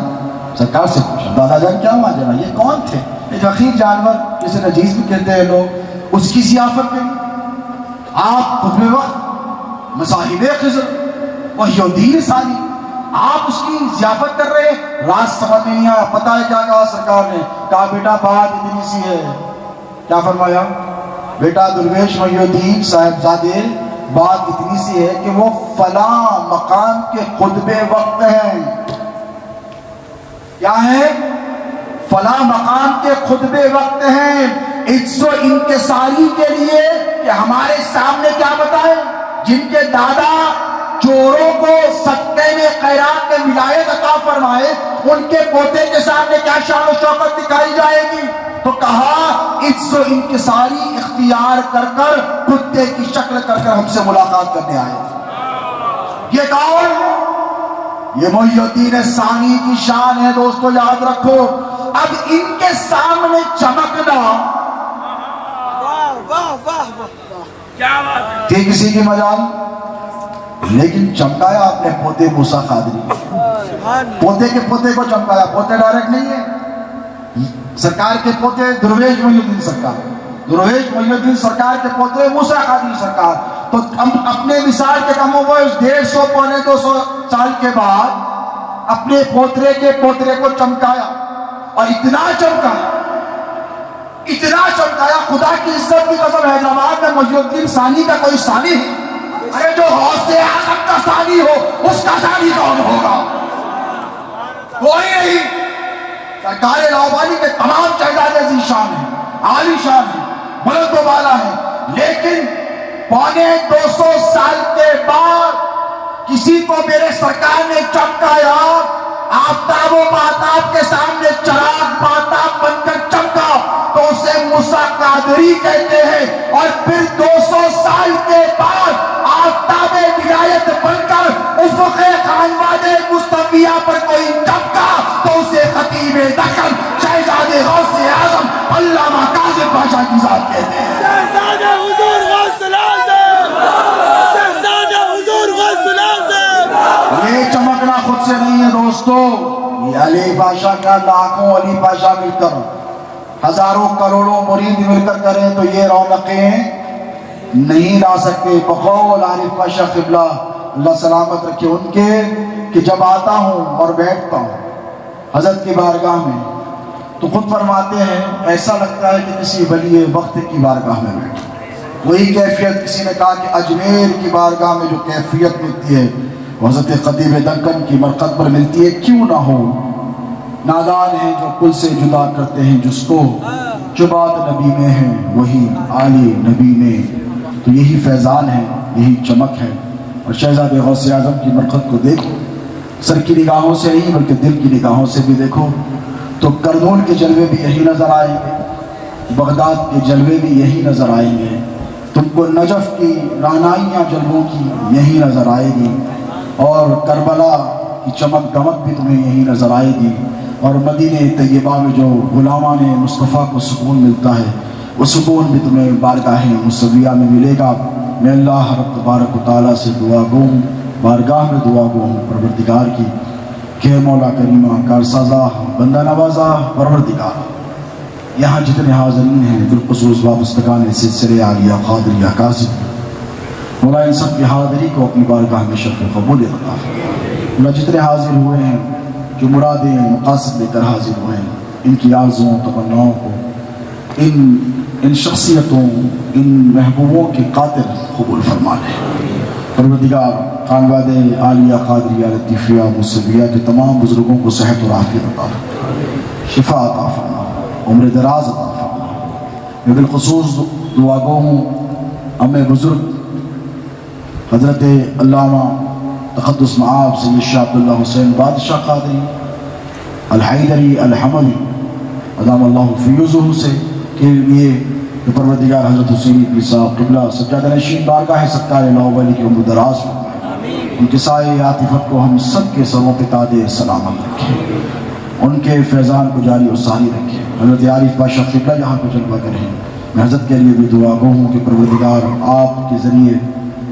سرکار سے پوچھا دادا جان کیا ماجرا، یہ کون تھے؟ ایک حقیر جانور جسے نجیس بھی کہتے ہیں لوگ، اس کی ضیافت کے لیے آپ خود میں وقت مصاحب خضر محی الدین ثانی آپ اس کی ضیافت کر رہے ہیں۔ راز سمجھ میں نہیں آیا، پتہ ہے کیا کہا سرکار نے؟ کہا بیٹا بات اتنی سی ہے۔ کیا فرمایا؟ بیٹا درویش محی الدین صاحبزادے بات اتنی سی ہے کہ وہ فلاں مقام کے خطبے وقت ہیں۔ کیا ہے؟ فلاں مقام کے خطبے وقت ہیں، عز و انکساری کے لیے کہ ہمارے سامنے کیا بتائیں، جن کے دادا چوروں کو صدقے میں خیرات میں ولایت عطا فرمائے، ان کے پوتے کے سامنے کیا شان و شوکت دکھائی جائے گی؟ تو کہا عز و انکساری اختیار کر کر کتے کی شکل کر کر ہم سے ملاقات کرنے آئے۔ یہ کون؟ یہ محی الدین ثانی کی شان ہے دوستو، یاد رکھو۔ اب ان کے سامنے چمکنا کہ کسی کی مجال، لیکن چمکایا اپنے پوتے موسیٰ قادری، پوتے کے پوتے کو چمکایا، پوتے ڈائریکٹ نہیں ہے، سرکار کے پوتے درویش محی الدین سرکار، درویش محی الدین سرکار کے پوتے موسیٰ قادری سرکار۔ تو اپنے مثال کے کم و بیش 150 پونے 200 سال کے بعد اپنے پوترے کے پوترے کو چمکایا، اور اتنا چمکایا اتنا چمکایا، خدا کی عزت کی قسم حیدرآباد میں محی الدین ثانی کا کوئی ثانی ہے؟ ارے جو غوث اعظم کا ثانی ہو اس کا ثانی کون ہوگا؟ کوئی نہیں۔ سرکار لاہوری کے تمام شہزادے عزیز شان ہیں، عالی شان ہیں، بلند و بالا ہیں، لیکن 250 سال کے بعد کسی کو میرے سرکار نے چمکایا، آفتاب و ماہتاب کے سامنے چراغ ماہتاب بن کر چمکا تو اسے موسیٰ قادری کہتے ہیں، اور پھر 200 سال کے بعد آفتاب ولایت بن کر افق خانوادے مصطفیہ پر کوئی چمکا تو اسے خطیب دکن شہزادے غوث اعظم علامہ کاظم پاشا کی ذات کہتے ہیں۔ شہزادہ حضور غوث الاعظم، شہزادہ حضور غوث الاعظم۔ یہ چمکنا خود سے نہیں ہے دوستو، یہ علی پاشا کا لاکھوں علی پاشا مل کر، ہزاروں کروڑوں مرید مل کر کریں تو یہ رونقیں نہیں لا سکتے۔ بقول عارف پاشا قبلہ اللہ سلامت رکھے ان کے کہ جب آتا ہوں اور بیٹھتا ہوں حضرت کی بارگاہ میں تو خود فرماتے ہیں ایسا لگتا ہے کہ کسی ولی وقت کی بارگاہ میں بیٹھا۔ وہی کیفیت کسی نے کہا کہ اجمیر کی بارگاہ میں جو کیفیت ملتی ہے وہ حضرت خطیب دکن کی مرقد پر ملتی ہے، کیوں نہ ہو؟ نادان ہیں جو کل سے جدا کرتے ہیں جس کو، جو بات نبی میں ہے وہی عالی نبی میں، تو یہی فیضان ہے، یہی چمک ہے۔ اور شہزادے غوث اعظم کی مرقد کو دیکھو، سر کی نگاہوں سے نہیں بلکہ دل کی نگاہوں سے بھی دیکھو تو کرنول کے جلوے بھی یہی نظر آئیں گے، بغداد کے جلوے بھی یہی نظر آئیں گے، تم کو نجف کی رعنائیاں جلووں کی یہی نظر آئے گی، اور کربلا کی چمک دمک بھی تمہیں یہی نظر آئے گی، اور مدینہ طیبہ میں جو غلامان مصطفیٰ کو سکون ملتا ہے وہ سکون بھی تمہیں بارگاہ مصطفیہ میں ملے گا۔ میں اللہ رب تبارک و تعالیٰ سے دعا گو، بارگاہ میں دعا گو پروردگار کی کہ مولا کریمہ کارسازہ بندہ نوازہ پروردگار، یہاں جتنے حاضرین ہیں بالخصوص وابستگان سلسلے عالیہ قادریہ قاسم، مولا ان سب کی حاضری کو اپنی بارگاہ میں شرف قبول عطا فرما۔ مولا جتنے حاضر ہوئے ہیں جو مرادیں مقاصد لے کر حاضر ہوئے ہیں، ان کی آرزوؤں تمناؤں کو، ان شخصیتوں، ان محبوبوں کے قاطر قبول فرما لے۔ پروردگار خانواد عالیہ قادریہ لطیفیہ مصطفیہ کے تمام بزرگوں کو صحت و عافیت عطا فرما، شفا عطا فرما، عمر دراز عطا فرما۔ میں بالخصوص دعا گو ہوں ہمیں بزرگ حضرت علامہ تقدس معاب سید شاہ عبداللہ حسین بادشاہ قادری الحیدری الحمدی ادام اللہ فیوزہ سے کے لیے پروردگار حضرت حسین پیر صاحب قبلہ سجادہ نشین بارگاہ سرکار لاہوری کی عمر دراز فرمائے، ان کے سائے عاطفت کو ہم سب کے سروں پہ تاج سلامت رکھے، ان کے فیضان کو جاری و ساری رکھے۔ حضرت عارف پاشا قبلہ یہاں کو جلوہ کریں، میں حضرت کے لیے بھی دعا گو ہوں کہ پروردگار آپ کے ذریعے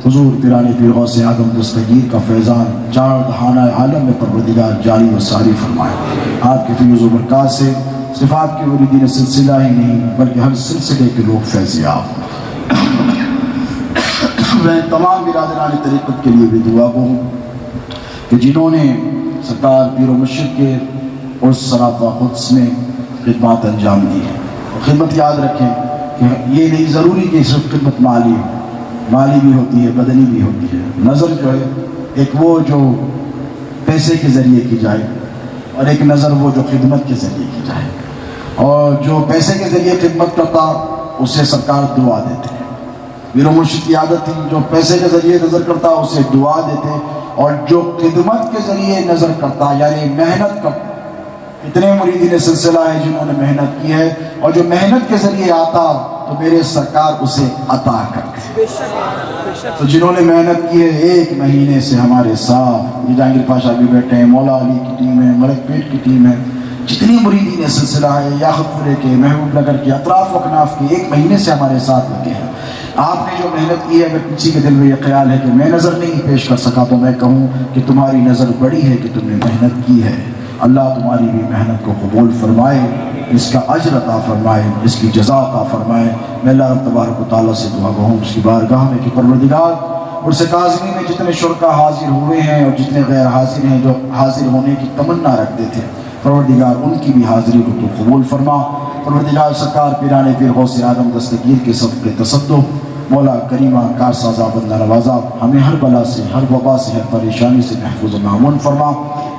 حضور پیرانی پیر غوث اعظم دستگیر کا فیضان چار دہانہ عالم میں پروردگار جاری و ساری فرمائے۔ آپ کے فیض و برکات سے صرف آپ کے مریدین سلسلہ ہی نہیں بلکہ ہر سلسلے کے لوگ فیضیاب ہوں۔ میں تمام برادران طریقت کے لیے بھی دعا گو ہوں کہ جنہوں نے سرکار پیر و مرشد کے اس سراپا قدس میں خدمات انجام دی ہیں، خدمت یاد رکھیں کہ یہ نہیں ضروری کہ صرف خدمت مالی بھی ہوتی ہے، بدنی بھی ہوتی ہے۔ نظر جو ہے ایک وہ جو پیسے کے ذریعے کی جائے اور ایک نظر وہ جو خدمت کے ذریعے کی جائے، اور جو پیسے کے ذریعے خدمت کرتا اسے سرکار دعا دیتے ہیں۔ پیر و مرشد کی عادت تھی جو پیسے کے ذریعے نظر کرتا اسے دعا دیتے، اور جو خدمت کے ذریعے نظر کرتا یعنی محنت کرتا، اتنے مریدین سلسلہ ہے جنہوں نے محنت کی ہے، اور جو محنت کے ذریعے آتا تو میرے سرکار اسے عطا کرتے۔ تو جنہوں نے محنت کی ہے ایک مہینے سے ہمارے ساتھ، جہانگیر پاشا بھی بیٹھے ہیں، مولا علی کی ٹیم ہے، ملک پیٹ کی ٹیم ہے، جتنی مریدین سلسلہ ہے، یاقوت پورے کے، محبوب نگر کے، اطراف و اکناف کے، ایک مہینے سے ہمارے ساتھ لگے ہیں۔ آپ نے جو محنت کی ہے، اگر کسی کے دل میں یہ خیال ہے کہ میں نظر نہیں پیش کر سکا تو میں کہوں کہ تمہاری نظر بڑی ہے کہ تم نے محنت کی ہے۔ اللہ تمہاری بھی محنت کو قبول فرمائے، اس کا اجر عطا فرمائے، اس کی جزا عطا فرمائے۔ میں اللہ رب تبارک و تعالیٰ سے دعا گو ہوں اس کی بارگاہ میں کہ پروردگار عرس کاظمی میں جتنے شرکا حاضر ہوئے ہیں اور جتنے غیر حاضر ہیں جو حاضر ہونے کی تمنا رکھتے تھے، پروردگار ان کی بھی حاضری کو تو قبول فرما۔ پروردگار سرکار پیران پیر غوث اعظم دستگیر کے صدقے تصدق، مولا کریمہ کارسازہ بندہ نوازہ ہمیں ہر بلا سے، ہر وبا سے، ہر پریشانی سے محفوظ و مامون فرما۔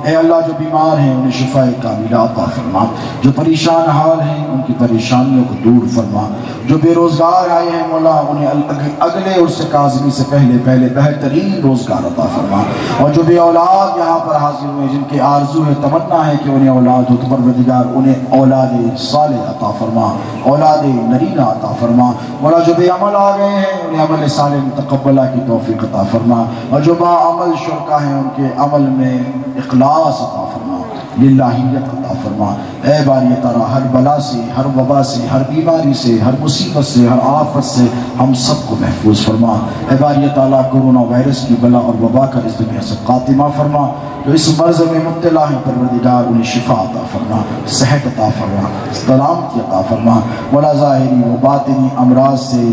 اے اللہ جو بیمار ہیں انہیں شفاء کاملہ عطا فرما، جو پریشان حال ہیں ان کی پریشانیوں کو دور فرما، جو بے روزگار آئے ہیں مولا انہیں اگلے عرص کاظمی سے پہلے بہترین روزگار عطا فرما، اور جو بے اولاد یہاں پر حاضر ہوئے جن کے آرزو ہے تمنا ہے کہ انہیں اولاد ہو، تو پروردگار انہیں اولاد صالح عطا فرما، اولاد نرینہ عطا فرما۔ مولا جو بے عمل آ گئے ہیں انہیں عمل صالح متقبلہ کی توفیق عطا فرما، اور جو با عمل شرکا ہیں ان کے عمل میں اخلاص عطا فرما، للہیت عطا فرما۔ اے باری تعالیٰ ہر بلا سے، ہر وبا سے، ہر بیماری سے، ہر مصیبت سے، ہر آفت سے ہم سب کو محفوظ فرما۔ اے باری تعالیٰ کورونا وائرس کی بلا اور وبا کا اس دنیا سے خاتمہ فرما۔ جو اس مرض میں مبتلا ہیں پروردگار انہیں شفا عطا فرما، صحت عطا فرما، سلامتی عطا فرما۔ مولا ظاہری و باطنی امراض سے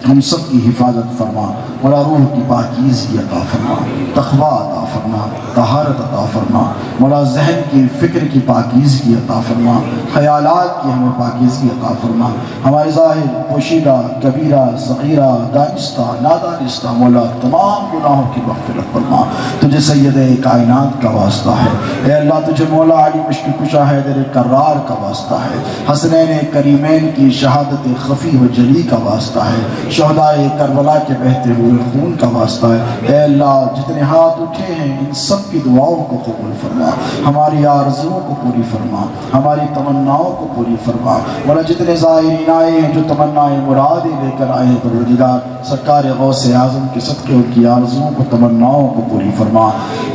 ہم سب کی حفاظت فرما، مولا روح کی پاکیزگی عطا فرما، تقویٰ عطا فرما، طہارت عطا فرما، مولا ذہن کی فکر کی پاکیزگی عطا فرما، خیالات کی ہمیں پاکیزگی عطا فرما۔ ہمارے ظاہر پوشیدہ کبیرہ صغیرہ دانستہ نادانستہ مولا تمام گناہوں کی مغفرت فرما۔ تجھے سید کائنات کا واسطہ ہے اے اللہ، تجھے مولا علی مشکل کشا حیدر کرار کا واسطہ ہے، حسنین کریمین کی شہادت خفی و جلی کا واسطہ ہے، شہدائے کربلا کے بہتے ہوئے خون کا واسطہ ہے۔ اے اللہ جتنے ہاتھ اٹھے ہیں ان سب کی دعاؤں کو قبول فرما، ہماری آرزوؤں کو پوری فرما، ہماری تمناؤں کو پوری فرما۔ مولا جتنے زائرین آئے ہیں جو تمنائے مرادیں لے کر آئے ہیں پروردگار سرکار غوث اعظم کے صدقے ان کی آرزوؤں کو تمناؤں کو پوری فرما۔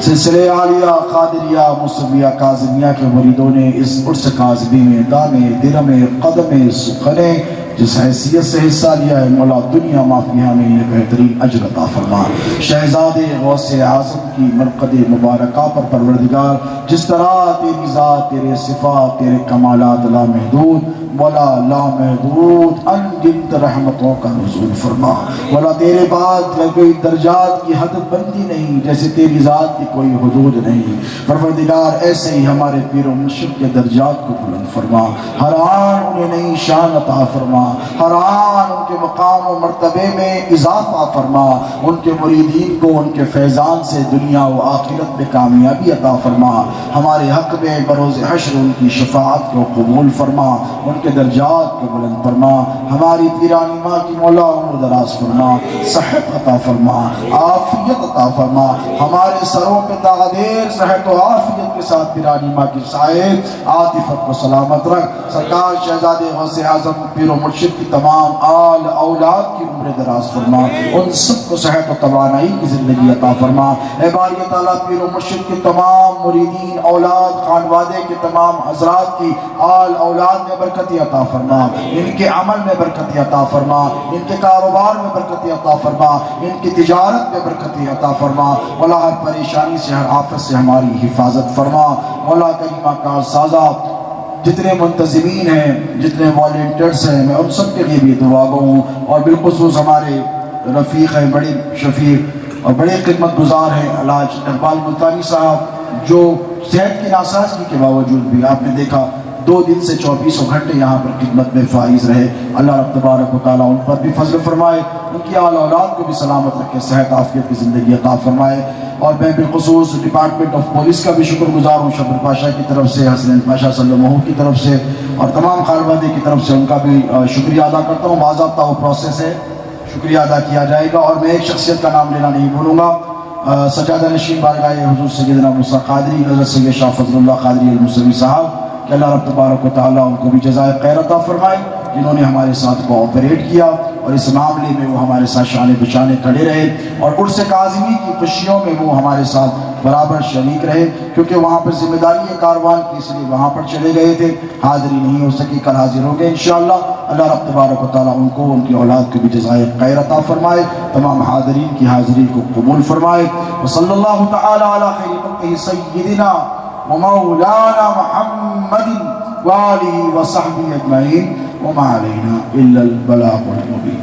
سلسلے عالیہ قادریہ مصویہ کاظمیہ کے مریدوں نے اس عرس کاظمی میں دامے درم قدم سخنے جس حیثیت سے حصہ لیا ہے مولا دنیا مافیہ میں انہیں بہترین اجر عطا فرما۔ شہزادے غوث اعظم کی مرقد مبارکہ پر پروردگار جس طرح تیری ذات، تیرے صفات، تیرے کمالات لامحدود مولا لامحدود انگنت رحمتوں کا نزول فرما۔ مولا تیرے بعد کوئی درجات کی حد بندی نہیں، جیسے تیری ذات کی کوئی حدود نہیں۔ پروردگار ایسے ہی ہمارے پیر و مرشد کے درجات کو بلند فرما، ہر آن انہیں نئی شان عطا فرما، ہر آن ان کے مقام و مرتبے میں اضافہ فرما، ان کے مریدین کو ان کے فیضان سے دنیا و آخرت میں کامیابی عطا فرما۔ ہمارے حق میں بروز حشر ان کی شفاعت کو قبول فرما، ان کے درجات کو بلند فرما۔ ہماری پیرانی ماں کی مولا عمر دراز فرما، صحت عطا فرما، عافیت عطا فرما۔ ہمارے سروں پہ داغدیر صحت و عافیت کے ساتھ پیرانی ماں کی سائے عاطفت کو سلامت رکھ۔ سرکار شہزادے غوث اعظم پیر و مرشد کی تمام آل اولاد کی عمر دراز فرما، ان سب کو صحت و توانائی کی زندگی عطا فرما۔ اے باری تعالیٰ پیر و مرشد کے تمام مریدین اولاد خانوادے کے تمام حضرات کی آل اولاد میں برکتی عطا فرما، ان کے عمل میں برکتی عطا فرما، ان کے کاروبار میں برکتی عطا فرما، ان کی تجارت میں برکتی عطا فرما۔ مولا ہر پریشانی سے، ہر آفت سے ہماری حفاظت فرما۔ مولا کریمہ کارسازہ جتنے منتظمین ہیں، جتنے والنٹیئرس ہیں، میں ان سب کے لیے بھی دعا گو ہوں، اور بالخصوص ہمارے رفیق ہیں، بڑے شفیق اور بڑے خدمت گزار ہیں الحاج اقبال ملتانی صاحب، جو صحت کی ناسازگی کے باوجود بھی آپ نے دیکھا 2 دن سے 24 گھنٹے یہاں پر خدمت میں فائز رہے۔ اللہ رب تبارک و تعالیٰ ان پر بھی فضل فرمائے، ان کی آل اولاد کو بھی سلامت رکھے، صحت عافیت کی زندگی عطا فرمائے۔ اور میں بالخصوص ڈپارٹمنٹ آف پولیس کا بھی شکر گزار ہوں، شبر پاشا کی طرف سے، حسنین پاشا صلی اللہ کی طرف سے، اور تمام خانوادے کی طرف سے ان کا بھی شکریہ ادا کرتا ہوں۔ باضابطہ وہ پروسیس ہے، شکریہ ادا کیا جائے گا۔ اور میں ایک شخصیت کا نام لینا نہیں بھولوں گا، سجادہ نشین بارگاہ حضور سیدنا موسیٰ قادری حضرت سید شاہ فضل اللہ قادری الموسوی صاحب، کہ اللہ رب تبارک و تعالیٰ ان کو بھی جزائے خیر عطا فرمائے، جنہوں نے ہمارے ساتھ کوآپریٹ کیا اور اس معاملے میں وہ ہمارے ساتھ شانے بچانے کھڑے رہے، اور عرس کاظمی کی خوشیوں میں وہ ہمارے ساتھ برابر شریک رہے، کیونکہ وہاں پر ذمہ داری ہے کاروان کی، اس لیے وہاں پر چلے گئے تھے، حاضری نہیں ہو سکی، کل حاضر ہو گئے انشاءاللہ۔ اللہ رب تبارک و تعالیٰ ان کو، ان کی اولاد کو بھی جزائے خیر عطا فرمائے، تمام حاضرین کی حاضری کو قبول فرمائے۔ وصلی اللہ تعالی علی خیر خلقہ سیدنا ومولانا محمد وآلہ وصحبہ اجمعین، وما علینا الا البلاغ المبین۔